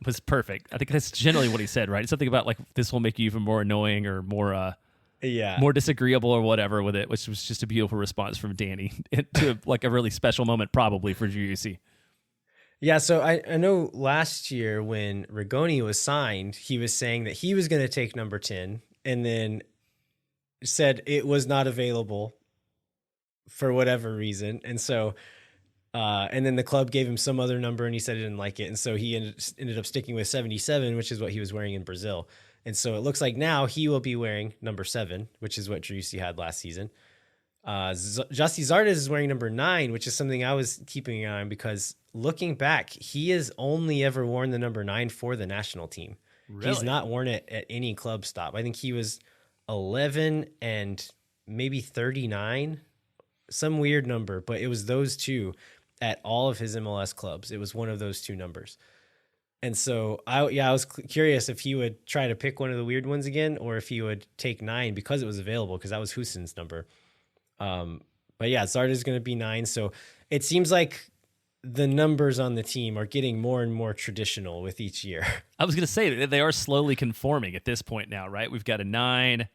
was perfect. I think that's generally what he said, right? Something about like, this will make you even more annoying or more more disagreeable or whatever with it, which was just a beautiful response from Danny to like a really special moment probably for Driussi. Yeah, so I know last year when Rigoni was signed, he was saying that he was going to take number 10 and then said it was not available for whatever reason. And so, and then the club gave him some other number and he said he didn't like it. And so he ended up sticking with 77, which is what he was wearing in Brazil. And so it looks like now he will be wearing number 7, which is what Driussi had last season. Justy Zardes is wearing number 9, which is something I was keeping an eye on because looking back, he has only ever worn the number 9 for the national team. He's not worn it at any club stop. I think he was 11 and maybe 39, some weird number, but it was those two at all of his MLS clubs. It was one of those two numbers. And so I was curious if he would try to pick one of the weird ones again, or if he would take 9 because it was available, because that was Houston's number. But yeah, Zarda's going to be 9. So it seems like the numbers on the team are getting more and more traditional with each year. I was going to say that they are slowly conforming at this point now, right? We've got a 9.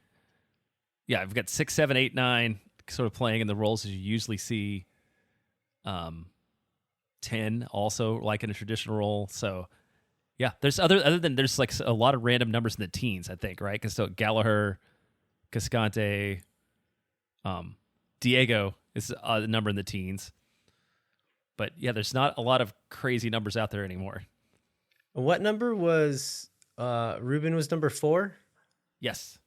Yeah, we've got 6, 7, 8, 9 sort of playing in the roles as you usually see. 10 also like in a traditional role. So yeah, there's other than there's like a lot of random numbers in the teens, I think, right? Because so Gallagher, Cascante, Diego is a number in the teens. But yeah, there's not a lot of crazy numbers out there anymore. What number was Ruben was number 4? Yes.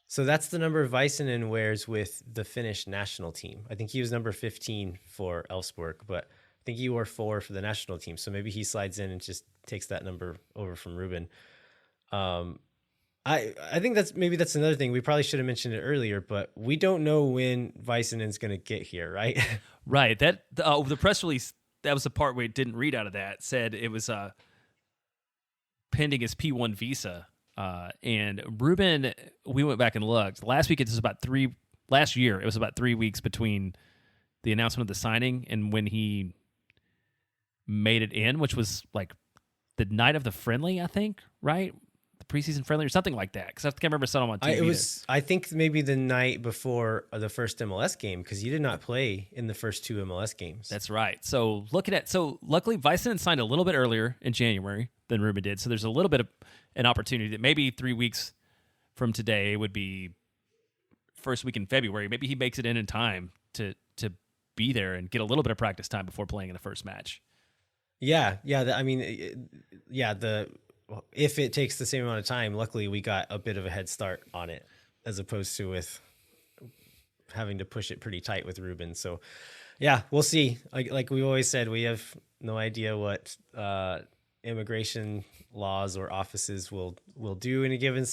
So that's the number Vaisanen wears with the Finnish national team. I think he was number 15 for Elfsborg, but I think he wore 4 for the national team. So maybe he slides in and just takes that number over from Ruben. I think that's another thing. We probably should have mentioned it earlier, but we don't know when Vaisanen's going to get here, right? Right. That the press release, that was the part where it didn't read out of that, said it was pending his P1 visa. And Ruben, we went back and looked. Last year, it was about 3 weeks between the announcement of the signing and when he made it in, which was like the night of the friendly, I think, right? The preseason friendly or something like that. Because I can't remember something on TV. I think maybe the night before the first MLS game, because he did not play in the first 2 MLS games. That's right. So luckily Vaisanen signed a little bit earlier in January than Ruben did. So there's a little bit of an opportunity that maybe 3 weeks from today would be first week in February. Maybe he makes it in time to be there and get a little bit of practice time before playing in the first match. Yeah. If it takes the same amount of time, luckily we got a bit of a head start on it, as opposed to with having to push it pretty tight with Ruben. So yeah, we'll see. Like we always said, we have no idea what immigration laws or offices will do in a given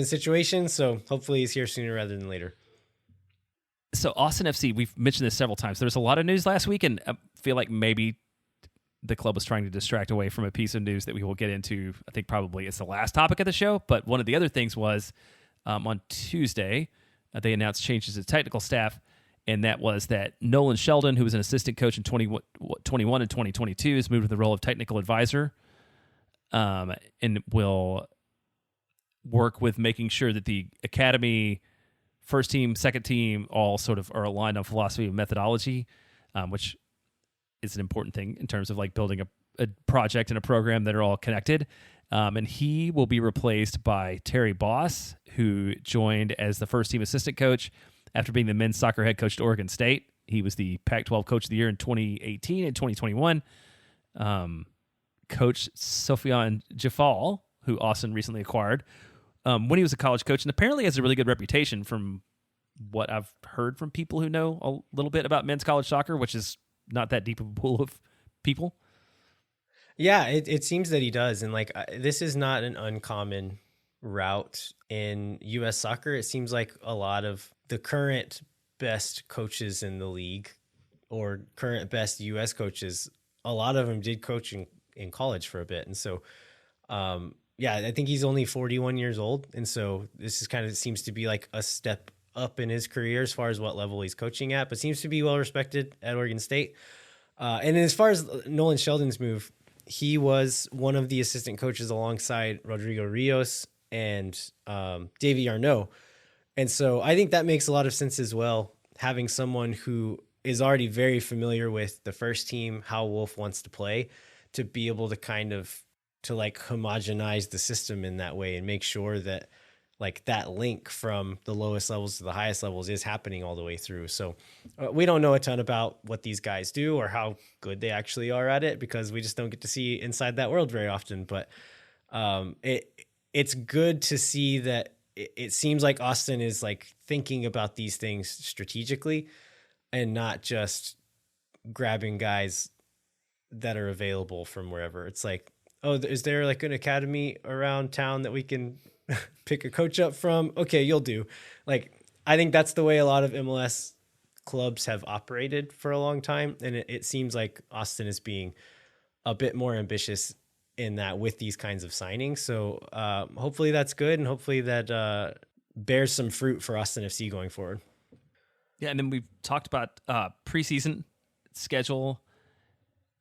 situation. So hopefully he's here sooner rather than later. So Austin FC, we've mentioned this several times. There was a lot of news last week, and I feel like maybe the club was trying to distract away from a piece of news that we will get into. I think probably it's the last topic of the show. But one of the other things was on Tuesday, they announced changes to technical staff, and that was that Nolan Sheldon, who was an assistant coach in 2021 and 2022, has moved to the role of technical advisor, and will work with making sure that the academy, first team, second team, all sort of are aligned on philosophy and methodology, which is an important thing in terms of like building a project and a program that are all connected. And he will be replaced by Terry Boss, who joined as the first team assistant coach after being the men's soccer head coach at Oregon State. He was the Pac-12 coach of the year in 2018 and 2021. Coach Sofian Jafal, who Austin recently acquired, when he was a college coach, and apparently has a really good reputation from what I've heard from people who know a little bit about men's college soccer, which is not that deep of a pool of people. Yeah, it seems that he does. And like, this is not an uncommon route in U.S. soccer. It seems like a lot of the current best coaches in the league or current best U.S. coaches, a lot of them did coach in college for a bit. And so, yeah, I think he's only 41 years old. And so this is kind of seems to be like a step up in his career as far as what level he's coaching at, but seems to be well respected at Oregon State. And as far as Nolan Sheldon's move, he was one of the assistant coaches alongside Rodrigo Rios and Davey Arnaud. And so I think that makes a lot of sense as well, having someone who is already very familiar with the first team, how Wolf wants to play, to be able to kind of to like homogenize the system in that way and make sure that like that link from the lowest levels to the highest levels is happening all the way through. So we don't know a ton about what these guys do or how good they actually are at it, because we just don't get to see inside that world very often. But it's good to see that it seems like Austin is like thinking about these things strategically and not just grabbing guys that are available from wherever. It's like oh, is there like an academy around town that we can pick a coach up from? Okay, you'll do. Like, I think that's the way a lot of MLS clubs have operated for a long time. And it seems like Austin is being a bit more ambitious in that with these kinds of signings. So hopefully that's good. And hopefully that bears some fruit for Austin FC going forward. Yeah. And then we've talked about preseason schedule.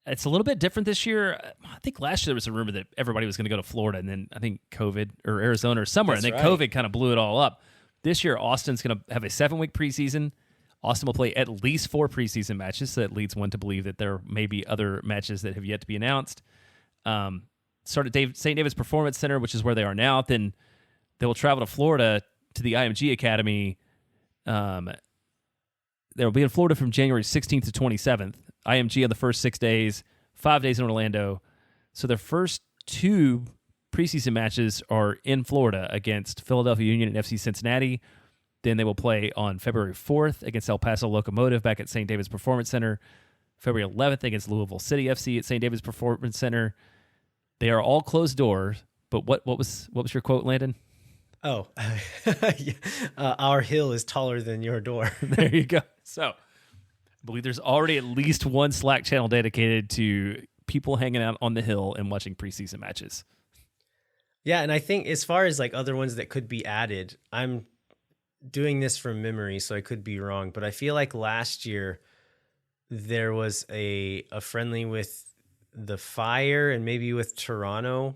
It's a little bit different this year. I think last year there was a rumor that everybody was going to go to Florida, and then I think COVID or Arizona or somewhere, and then COVID kind of blew it all up. This year, Austin's going to have a 7-week preseason. Austin will play at least 4 preseason matches, so that leads one to believe that there may be other matches that have yet to be announced. Start at St. David's Performance Center, which is where they are now. Then they will travel to Florida to the IMG Academy. They will be in Florida from January 16th to 27th. IMG on the first 6 days, 5 days in Orlando. So their first 2 preseason matches are in Florida against Philadelphia Union and FC Cincinnati. Then they will play on February 4th against El Paso Locomotive back at St. David's Performance Center. February 11th against Louisville City FC at St. David's Performance Center. They are all closed doors. But what was your quote, Landon? Oh, our hill is taller than your door. There you go. So I believe there's already at least one Slack channel dedicated to people hanging out on the hill and watching preseason matches. Yeah, and I think as far as like other ones that could be added, I'm doing this from memory, so I could be wrong, but I feel like last year there was a friendly with the Fire and maybe with Toronto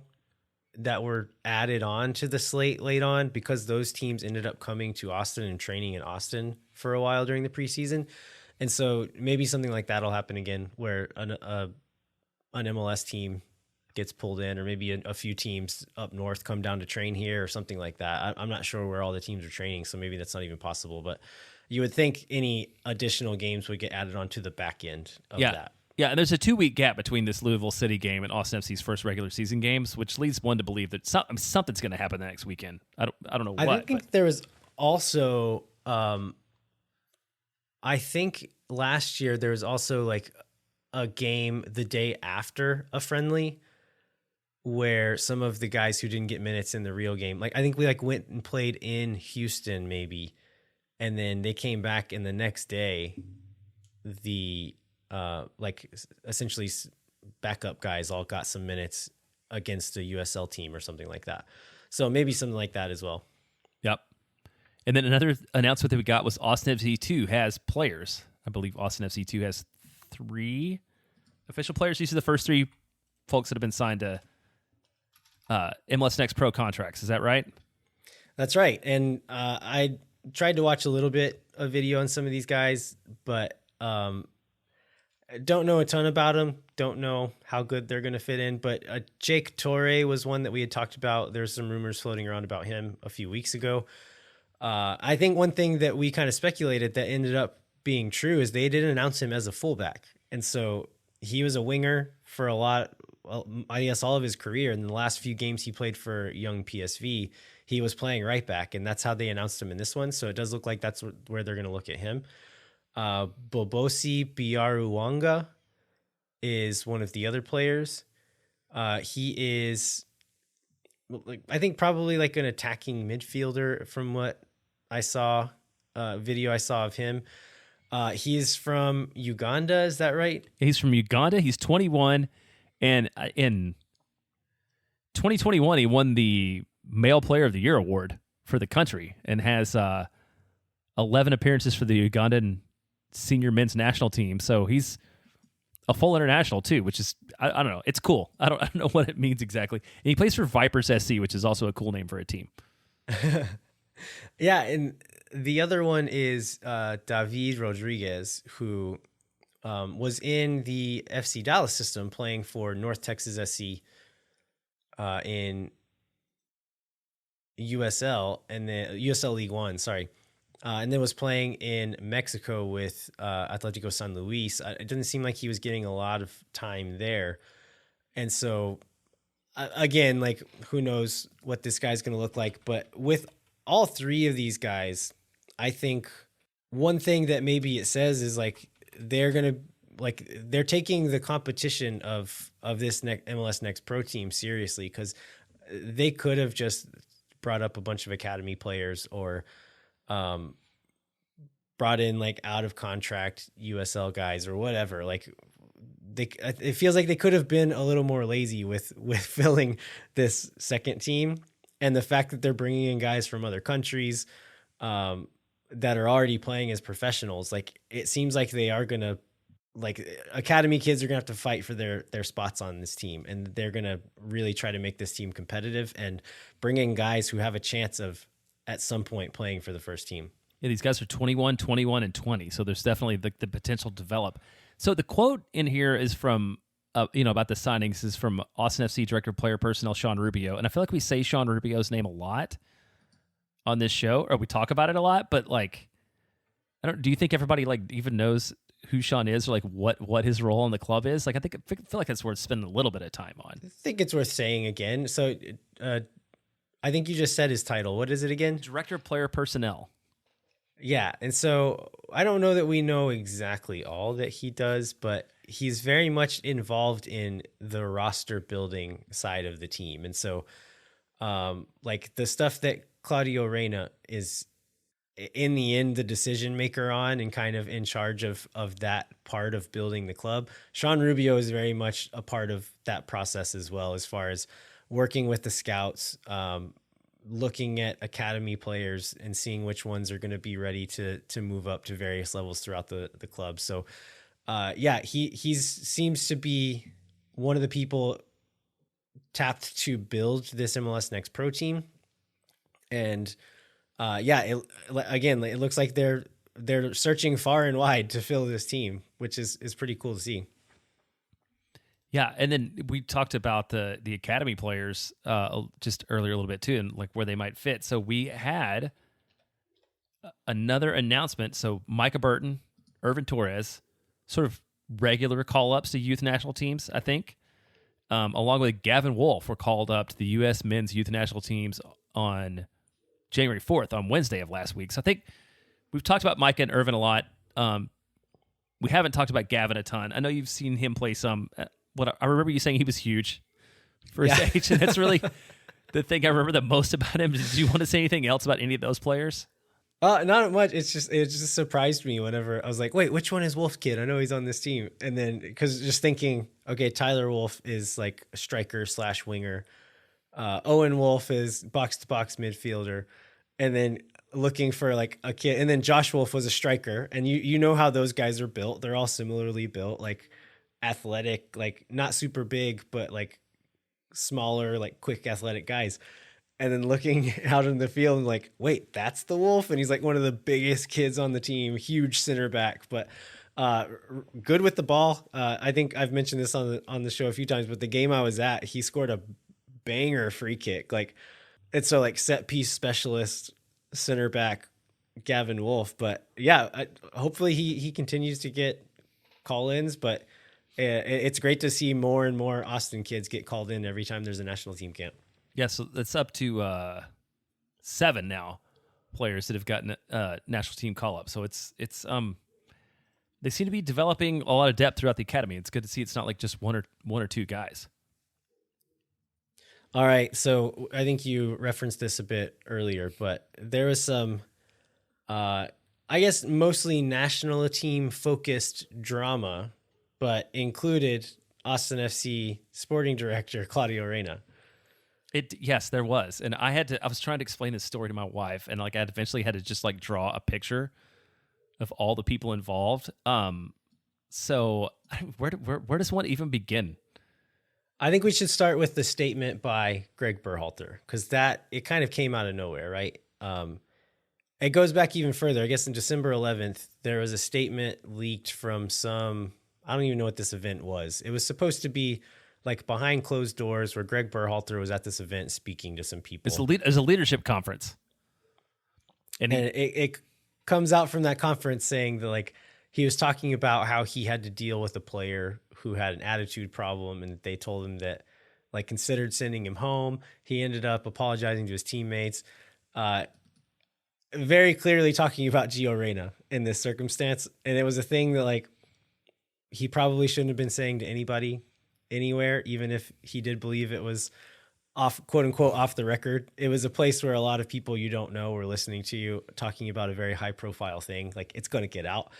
that were added on to the slate late on because those teams ended up coming to Austin and training in Austin for a while during the preseason. And so maybe something like that'll happen again where an MLS team gets pulled in, or maybe a few teams up north come down to train here or something like that. I'm not sure where all the teams are training, so maybe that's not even possible. But you would think any additional games would get added onto the back end of that. Yeah, and there's a 2-week gap between this Louisville City game and Austin FC's first regular season games, which leads one to believe that something's going to happen the next weekend. I don't know what. I think there was also, I think last year there was also like a game the day after a friendly where some of the guys who didn't get minutes in the real game, like I think we like went and played in Houston maybe, and then they came back and the next day the like essentially backup guys all got some minutes against a USL team or something like that. So maybe something like that as well. Yep. And then another announcement that we got was Austin FC2 has players. I believe Austin FC2 has 3 official players. These are the first 3 folks that have been signed to MLS Next Pro contracts. Is that right? That's right. And I tried to watch a little bit of video on some of these guys, but don't know a ton about them. Don't know how good they're going to fit in. But Jake Torre was one that we had talked about. There's some rumors floating around about him a few weeks ago. I think one thing that we kind of speculated that ended up being true is they didn't announce him as a fullback. And so he was a winger for I guess all of his career. In the last few games he played for young PSV, he was playing right back, and that's how they announced him in this one. So it does look like that's where they're going to look at him. Bobosi Biaruwanga is one of the other players. He is, I think, probably like an attacking midfielder from what I saw, video I saw of him. He's from Uganda, is that right? He's from Uganda. He's 21, and in 2021, he won the Male Player of the Year award for the country and has 11 appearances for the Ugandan senior men's national team. So he's a full international too, which is, I don't know. It's cool. I don't know what it means exactly. And he plays for Vipers SC, which is also a cool name for a team. Yeah. And the other one is David Rodriguez, who was in the FC Dallas system playing for North Texas SC in USL and then USL League One, sorry. And then was playing in Mexico with Atletico San Luis. It didn't seem like he was getting a lot of time there. And so, again, like, who knows what this guy's going to look like. But with all 3 of these guys, I think one thing that maybe it says is, like, they're going to like they're taking the competition of this MLS Next Pro team seriously, because they could have just brought up a bunch of academy players or brought in like out of contract USL guys or whatever. Like it feels like they could have been a little more lazy with filling this second team, and the fact that they're bringing in guys from other countries that are already playing as professionals. Like it seems like they are going to, like academy kids are gonna have to fight for their spots on this team, and they're gonna really try to make this team competitive and bring in guys who have a chance of at some point playing for the first team. Yeah, these guys are 21, 21, and 20, so there's definitely the potential to develop. So the quote in here is from, about the signings is from Austin FC Director of Player Personnel, Sean Rubio. And I feel like we say Sean Rubio's name a lot on this show, or we talk about it a lot, but like, do you think everybody like even knows who Sean is, or like what his role in the club is? Like, I feel like it's worth spending a little bit of time on. I think it's worth saying again. So I think you just said his title. What is it again? Director of Player Personnel. Yeah. And so I don't know that we know exactly all that he does, but he's very much involved in the roster building side of the team. And so like the stuff that Claudio Reyna is in the end the decision maker on and kind of in charge of that part of building the club, Sean Rubio is very much a part of that process as well, as far as working with the scouts, looking at academy players and seeing which ones are going to be ready to move up to various levels throughout the club. So he seems to be one of the people tapped to build this MLS Next Pro team. And it looks like they're searching far and wide to fill this team, which is pretty cool to see. Yeah, and then we talked about the academy players just earlier a little bit too, and like where they might fit. So we had another announcement. So Micah Burton, Irvin Torres, sort of regular call-ups to youth national teams, I think, along with Gavin Wolf, were called up to the U.S. men's youth national teams on January 4th, on Wednesday of last week. So I think we've talked about Micah and Irvin a lot. We haven't talked about Gavin a ton. I know you've seen him play some. I remember you saying he was huge for his age, and that's really the thing I remember the most about him. Did you want to say anything else about any of those players? Not much. It just surprised me whenever I was like, wait, which one is Wolf kid? I know he's on this team. And then, because just thinking, okay, Tyler Wolf is like a striker / winger. Owen Wolf is box-to-box midfielder. And then looking for like a kid. And then Josh Wolf was a striker. And you know how those guys are built. They're all similarly built, like athletic, like not super big, but like smaller, like quick athletic guys. And then looking out in the field and like, wait, that's the Wolf? And he's like one of the biggest kids on the team, huge center back, but good with the ball. I think I've mentioned this on the show a few times, but the game I was at, he scored a banger free kick. Like, it's so like set piece specialist center back Gavin Wolf. But yeah, hopefully he continues to get call-ins, but it's great to see more and more Austin kids get called in every time there's a national team camp. Yeah, so it's up to 7 now players that have gotten national team call-up. So it's they seem to be developing a lot of depth throughout the academy. It's good to see it's not like just one or two guys. All right, so I think you referenced this a bit earlier, but there was some, I guess, mostly national team focused drama, but included Austin FC sporting director Claudio Reyna. Yes, there was. And I was trying to explain this story to my wife, and like I eventually had to just like draw a picture of all the people involved. So where does one even begin? I think we should start with the statement by Greg Berhalter, because it kind of came out of nowhere, right? It goes back even further. I guess in December 11th, there was a statement leaked from I don't even know what this event was. It was supposed to be like behind closed doors, where Greg Berhalter was at this event speaking to some people. It was a leadership conference. And it comes out from that conference saying that like he was talking about how he had to deal with a player who had an attitude problem, and they told him that like considered sending him home. He ended up apologizing to his teammates. Very clearly talking about Gio Reyna in this circumstance. And it was a thing that like he probably shouldn't have been saying to anybody anywhere, even if he did believe it was off, quote unquote, off the record. It was a place where a lot of people you don't know were listening to you talking about a very high profile thing. Like, it's going to get out,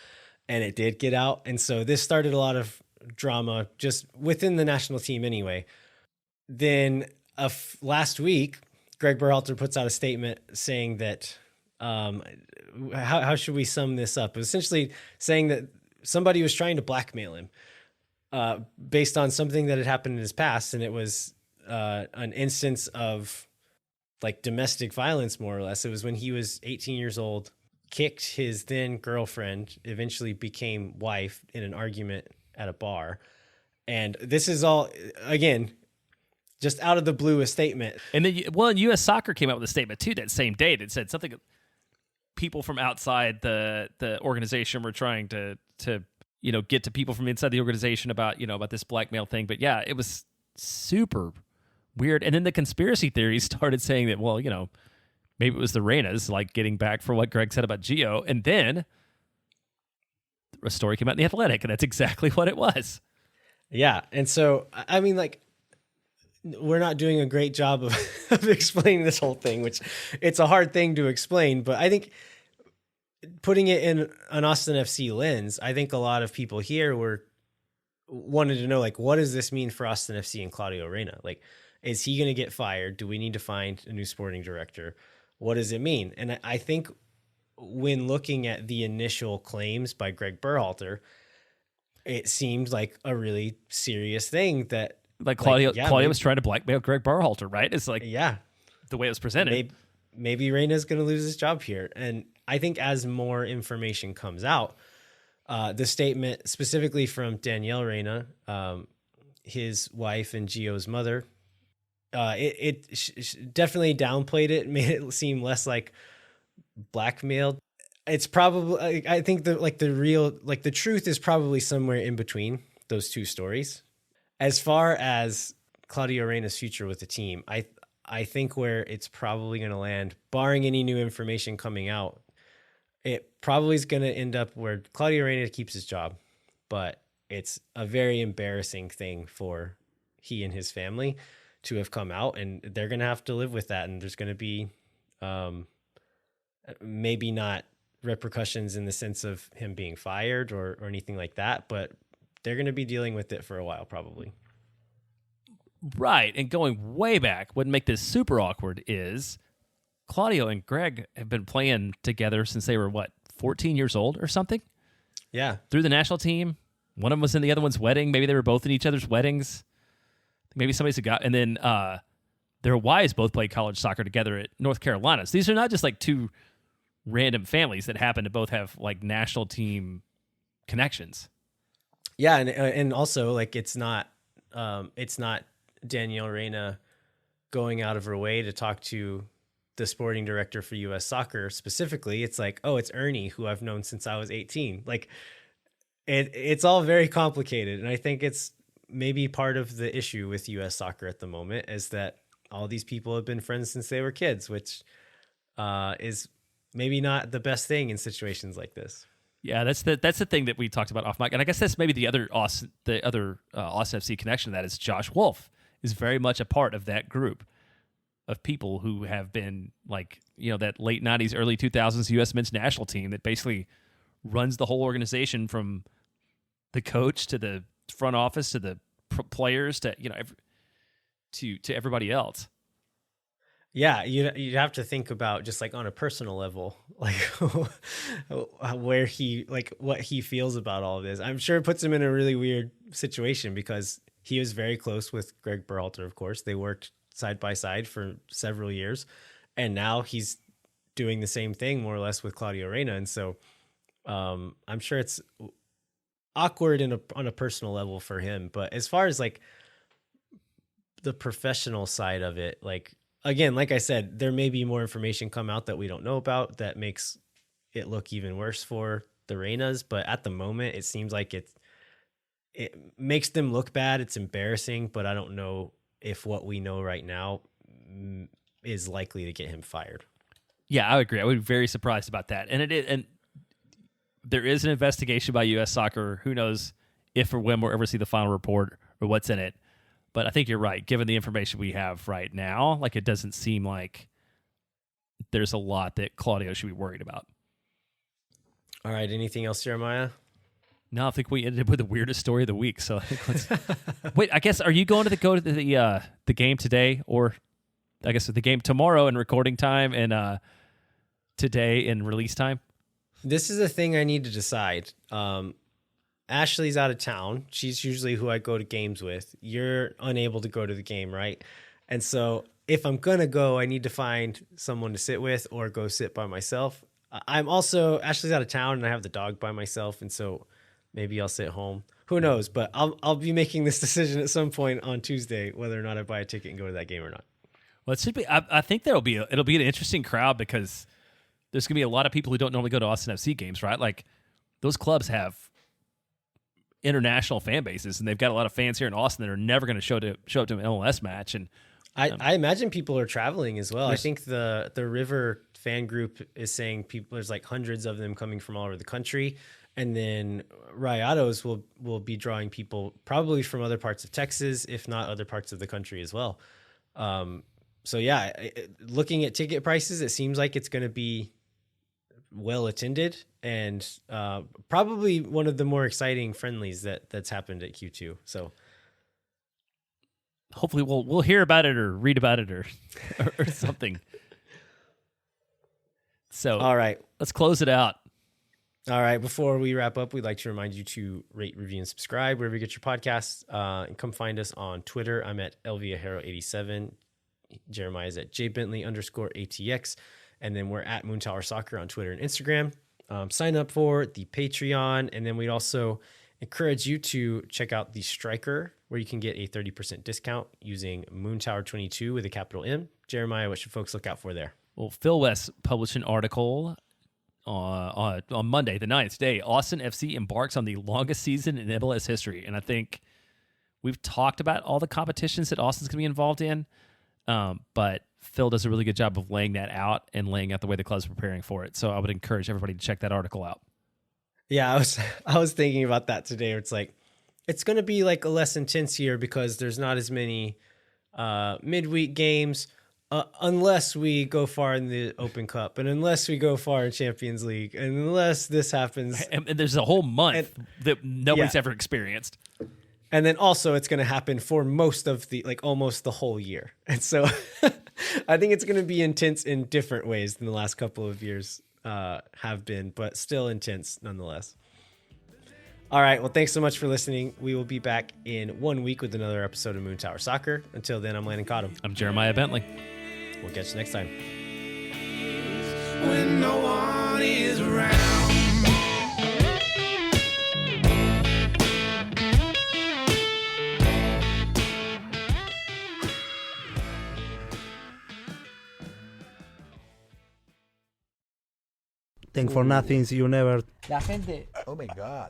and it did get out. And so this started a lot of drama just within the national team anyway. Then last week, Greg Berhalter puts out a statement saying that, how should we sum this up? It was essentially saying that somebody was trying to blackmail him based on something that had happened in his past. And it was an instance of like domestic violence, more or less. It was when he was 18 years old, kicked his then girlfriend, eventually became wife, in an argument at a bar. And this is all, again, just out of the blue, a statement. And then, well, U.S. Soccer came out with a statement too that same day that said something. People from outside the organization were trying to get to people from inside the organization about this blackmail thing. But yeah, it was super weird. And then the conspiracy theories started saying that, well, maybe it was the Reynas, like, getting back for what Greg said about Gio. And then a story came out in The Athletic, and that's exactly what it was. Yeah. And so, I mean, like, we're not doing a great job of explaining this whole thing, which it's a hard thing to explain. But I think putting it in an Austin FC lens, I think a lot of people here wanted to know, like, what does this mean for Austin FC and Claudio Reyna? Like, is he going to get fired? Do we need to find a new sporting director? What does it mean? And I think when looking at the initial claims by Greg Berhalter, it seemed like a really serious thing that, like, Claudio was trying to blackmail Greg Berhalter, right? It's like, yeah, the way it was presented. Maybe Reyna's going to lose his job here. And I think as more information comes out, the statement specifically from Danielle Reyna, his wife and Gio's mother, it definitely downplayed it, made it seem less like blackmailed. It's probably, I think the truth is probably somewhere in between those two stories. As far as Claudio Reyna's future with the team, I think where it's probably going to land, barring any new information coming out, it probably is going to end up where Claudio Reyna keeps his job, but it's a very embarrassing thing for he and his family to have come out, and they're going to have to live with that. And there's going to be maybe not repercussions in the sense of him being fired or anything like that, but they're going to be dealing with it for a while, probably. Right. And going way back, what make this super awkward is Claudio and Greg have been playing together since they were, 14 years old or something? Yeah. Through the national team. One of them was in the other one's wedding. Maybe they were both in each other's weddings. Maybe somebody's got, and then their wives both played college soccer together at North Carolina. So these are not just like two random families that happen to both have like national team connections. Yeah, and also, like, it's not Danielle Reyna going out of her way to talk to the sporting director for U.S. Soccer specifically. It's like, oh, it's Ernie, who I've known since I was 18. Like, it's all very complicated, and I think it's maybe part of the issue with U.S. Soccer at the moment is that all these people have been friends since they were kids, which is maybe not the best thing in situations like this. Yeah, that's the thing that we talked about off mic, and I guess that's maybe the other Austin FC connection to that is Josh Wolf is very much a part of that group of people who have been like, that late 90s, early 2000s U.S. men's national team that basically runs the whole organization from the coach to the front office to the players to to everybody else. Yeah, you'd have to think about just like on a personal level, like where he, like what he feels about all of this. I'm sure it puts him in a really weird situation because he was very close with Greg Berhalter, of course. They worked side by side for several years, and now he's doing the same thing more or less with Claudio Reyna. And so I'm sure it's awkward on a personal level for him. But as far as like the professional side of it, like, again, like I said, there may be more information come out that we don't know about that makes it look even worse for the Reynas. But at the moment, it seems like it makes them look bad. It's embarrassing, but I don't know if what we know right now is likely to get him fired. Yeah, I would agree. I would be very surprised about that. And and there is an investigation by U.S. Soccer. Who knows if or when we'll ever see the final report or what's in it. But I think you're right. Given the information we have right now, like it doesn't seem like there's a lot that Claudio should be worried about. All right. Anything else, Jeremiah? No, I think we ended up with the weirdest story of the week. So I think let's wait. I guess are you going to the game today, or I guess the game tomorrow in recording time and today in release time? This is a thing I need to decide. Ashley's out of town. She's usually who I go to games with. You're unable to go to the game, right? And so if I'm going to go, I need to find someone to sit with or go sit by myself. I'm also, Ashley's out of town and I have the dog by myself. And so maybe I'll sit home. Who knows? But I'll be making this decision at some point on Tuesday, whether or not I buy a ticket and go to that game or not. Well, it should be. I think it'll be an interesting crowd because there's going to be a lot of people who don't normally go to Austin FC games, right? Like those clubs have international fan bases, and they've got a lot of fans here in Austin that are never going to show up to an MLS match. And I imagine people are traveling as well. I think the River fan group is saying there's like hundreds of them coming from all over the country, and then Rayados will be drawing people probably from other parts of Texas, if not other parts of the country as well. So yeah, looking at ticket prices, it seems like it's going to be well attended and probably one of the more exciting friendlies that's happened at Q2. So hopefully we'll hear about it or read about it or something. So all right, let's close it out. All right, before we wrap up, we'd like to remind you to rate, review, and subscribe wherever you get your podcasts. And come find us on Twitter. I'm at LVAhero87. Jeremiah is at jbentley_ATX. And then we're at Moon Tower Soccer on Twitter and Instagram. Sign up for the Patreon. And then we'd also encourage you to check out the Striker, where you can get a 30% discount using Moon Tower 22 with a capital M. Jeremiah, what should folks look out for there? Well, Phil West published an article on Monday, the 9th day. Austin FC embarks on the longest season in MLS history. And I think we've talked about all the competitions that Austin's going to be involved in. But Phil does a really good job of laying that out and laying out the way the club's preparing for it. So I would encourage everybody to check that article out. Yeah, I was thinking about that today. It's like it's going to be like a less intense year because there's not as many midweek games unless we go far in the Open Cup and unless we go far in Champions League and unless this happens. And there's a whole month that nobody's ever experienced. And then also it's going to happen for most of almost the whole year. And so I think it's going to be intense in different ways than the last couple of years have been, but still intense nonetheless. All right. Well, thanks so much for listening. We will be back in 1 week with another episode of Moon Tower Soccer. Until then, I'm Landon Cottom. I'm Jeremiah Bentley. We'll catch you next time. When no one is around. Thank for nothing, you never. La gente Oh my God.